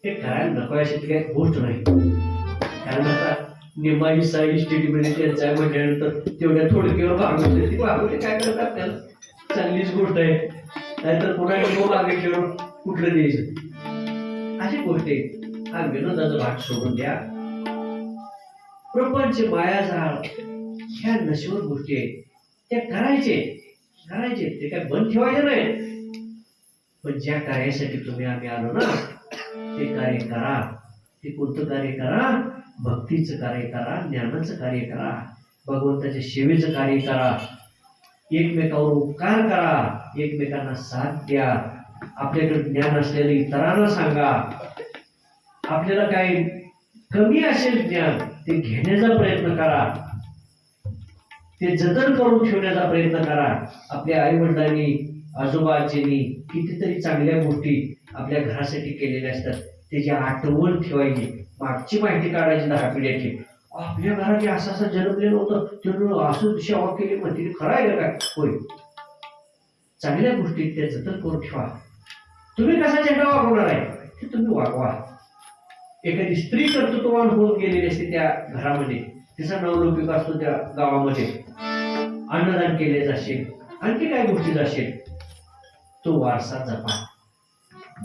हे करायला नको अशी काही गोष्ट नाही. कारण आता निम्माई साई स्टेटमध्ये त्यांच्या म्हटल्यानंतर तेवढ्या थोडक्यावर भागवते ती भागवते काय करतात त्याला चांगलीच गोष्ट आहे, नाहीतर पुन्हा मागे ठेवून कुठलं द्यायचं अशी गोष्ट आहे. हा विनोदाचा भाग सोडून द्या. प्रपंच मायाजाळ ह्या नश्वर गोष्टी आहेत त्या करायचे ते काय बंद ठेवायचे नाही. पण ज्या कार्यासाठी तुम्ही आम्ही आलो ना ते कार्य करा. ते कोणतं कार्य करा, भक्तीचं कार्य करा, ज्ञानाचं कार्य करा, भगवंताच्या सेवेचं कार्य करा, एकमेकावर उपकार करा, एकमेकांना साथ द्या, आपल्याकडे ज्ञान असलेलं इतरांना सांगा. आपल्याला काही कमी असेल ज्ञान ते घेण्याचा प्रयत्न करा, ते जतन करून ठेवण्याचा प्रयत्न करा. आपल्या आई वडिलांनी आजोबाजींनी कितीतरी चांगल्या गोष्टी आपल्या घरासाठी केलेल्या असतात, त्याची आठवण ठेवायची, मागची माहिती काढायची 10 पिढ्याची. आपल्या घरात असं असं जन्मलेलं होतं त्यानं असं सेवा केली म्हणते खरं आहे का काय, होय चांगल्या गोष्टी त्या जतन करून ठेवा. तुम्ही कसा झेंडा वागवणार आहे ते तुम्ही वागवा. एखादी स्त्री कर्तृत्ववान होऊन गेलेली असते त्या घरामध्ये, तिचा नवलौकिक असतो त्या गावामध्ये, अन्नदान केले जाशील, आणखी काय गोष्टी जाशील, तो वारसा जपा.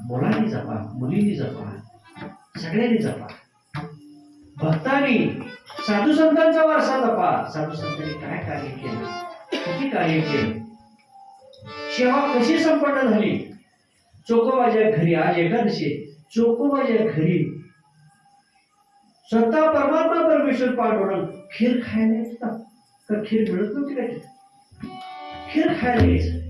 मुलांनी जपा, मुलींनी जपा, सगळ्यांनी जपा. भक्तांनी साधू संतांचा वारसा जपा. साधू संतांनी काय कार्य केलं, किती कार्य केलं, सेवा कशी संपन्न झाली. चोकोबाच्या घरी आज एकादशी, चोकोबाच्या घरी स्वतः परमात्मा परमेश्वर पांडुरंग खीर खायला येतात का, खीर मिळत नव्हती का, खीर खायला यायचं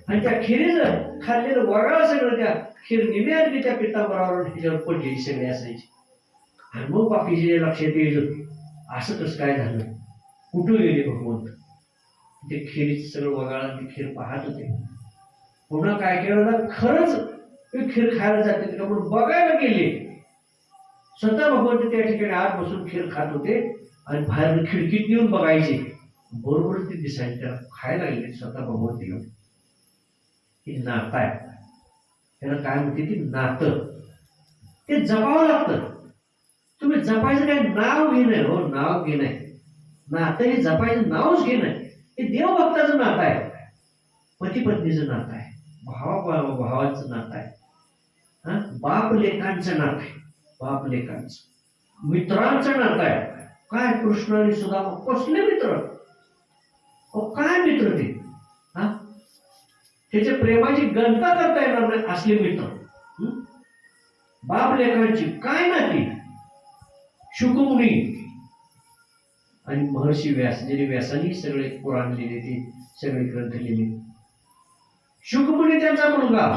आणि त्या खिरीचं खाल्लेलं वगाळ सगळं त्या खीर निम्यात त्या पितांबरावर त्याच्यावर पडलेली सगळी असायची. आणि मग बाकीचे लक्षात यायचं असं कसं काय झालं, कुठं गेले भगवंत. ते खिरीचं सगळं वगाळ ते खीर पाहत होते. पुन्हा काय केलं, खरंच ते खीर खायला जाते का म्हणून बघायला गेले. स्वतः भगवंत त्या ठिकाणी आत बसून खीर खात होते आणि बाहेर खिडकीत येऊन बघायचे, बरोबर ते दिसायचे त्याला खायला लागले. स्वतः भगवंत येऊन हे नातं आहे, त्याला काय म्हणते ते नातं, ते जपावं लागतं. तुम्ही जपायचं काय नाव घे नाही, हो नाव घे नाही, नातं हे जपायचं नावच घे नाही. हे देवभक्ताचं नातं आहे, पती पत्नीचं नातं आहे, भावाचं नातं आहे, हा बाप लेकांचं नातं आहे, बाप लेकांचं, मित्रांचं नातं आहे. काय कृष्ण आणि सुदामा कसले मित्र, काय मित्र ते, हा त्याच्या प्रेमाची गणता करता येणार नाही असले मित्र. बाप लेकांची काय नाती. शुकमुनी आणि महर्षी व्यास, ज्यांनी व्यासांनी सगळे पुराण लिहिले, ते सगळे ग्रंथ लिहिले. शुकमुनी त्यांचा मुलगा,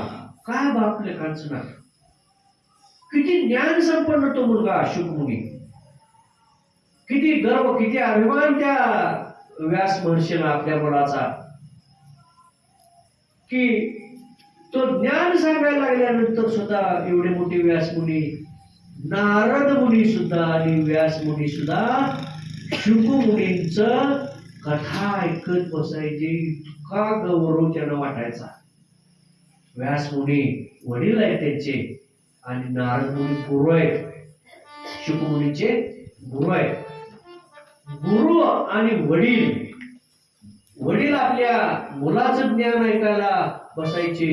काय बाप लेकांचं नातं, किती ज्ञान संपन्न तो मुलगा शुकमुनी, किती गर्व, किती अभिमान त्या व्यास महर्षीला आपल्या मुलाचा, की तो ज्ञान सांगायला लागल्यानंतर सुद्धा एवढे मोठे व्यास मुनी, नारद मुनी सुद्धा आणि व्यास मुनी सुद्धा शुकमुनींच कथा ऐकत बसायचे. इतका गौरव त्यांना वाटायचा. व्यास मुनी वडील आहेत त्यांचे आणि नारद मुनी गुरु आहेत, शुकमुनीचे गुरु आहेत. गुरु आणि वडील आपल्या मुलाचं ज्ञान ऐकायला बसायचे,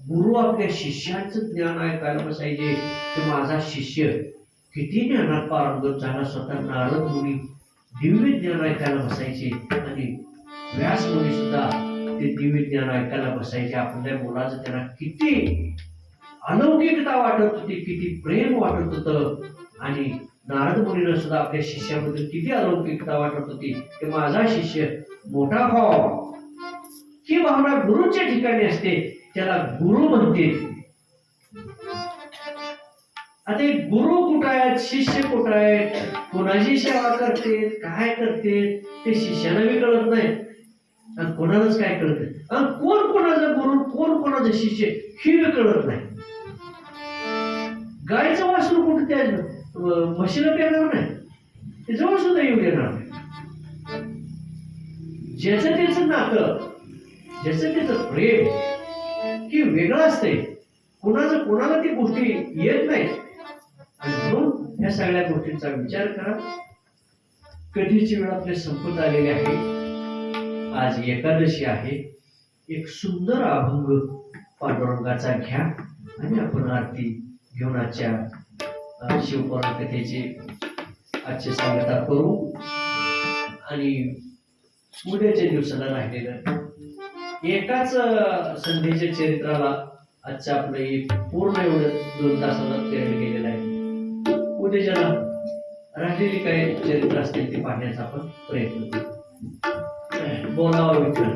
गुरु आपल्या शिष्याचं ज्ञान ऐकायला बसायचे की माझा शिष्य किती ज्ञानात पारंगत झाला. स्वतः नारद मुनी दिव्य ज्ञान ऐकायला बसायचे आणि व्यासमुनी सुद्धा ते दिव्य ज्ञान ऐकायला बसायचे. आपल्या मुलाचं त्यांना किती अलौकिकता वाटत होती, किती प्रेम वाटत होतं. आणि नारद मुनीला सुद्धा आपल्या शिष्याबद्दल किती अलौकिकता वाटत होती की माझा शिष्य मोठा व्हावा. ही भावना गुरुच्या ठिकाणी असते, त्याला गुरु म्हणते. आता एक गुरु कुठं आहेत, शिष्य कुठं आहेत, कोणाची सेवा करते, काय करते ते शिष्याला बी कळत नाही आणि कोणालाच काय कळत नाही. आणि कोण कोणाचा गुरु, कोण कोणाचा शिष्य ही बी कळत नाही. गायचं वासरू कुठं त्या म्हशीला पेरणार नाही, ते जवळ सुद्धा येऊ देणार नाही. ज्याचं त्याचं नातं, ज्याचं त्याचं प्रेम ही वेगळं असते. कोणाचं कोणाला ती गोष्टी येत नाही. आणि म्हणून या सगळ्या गोष्टींचा विचार करा. कधीची वेळ आपली संपत आलेली आहे. आज एकादशी आहे. एक सुंदर अभंग पांडुरंगाचा घ्या आणि आपण आरती घेऊन आजच्या शिवपुराण कथेची आजची सांगता करू. आणि उद्याच्या दिवसाला राहिलेलं एकाच संधीच्या चरित्राला आजच्या आपलं एक पूर्ण एवढं 2 तासाला पेरलं गेलेलं आहे. उद्याच्याला राहिलेली काही चरित्र असतील ते पाहण्याचा आपण प्रयत्न करू. बोलावा विठ्ठल.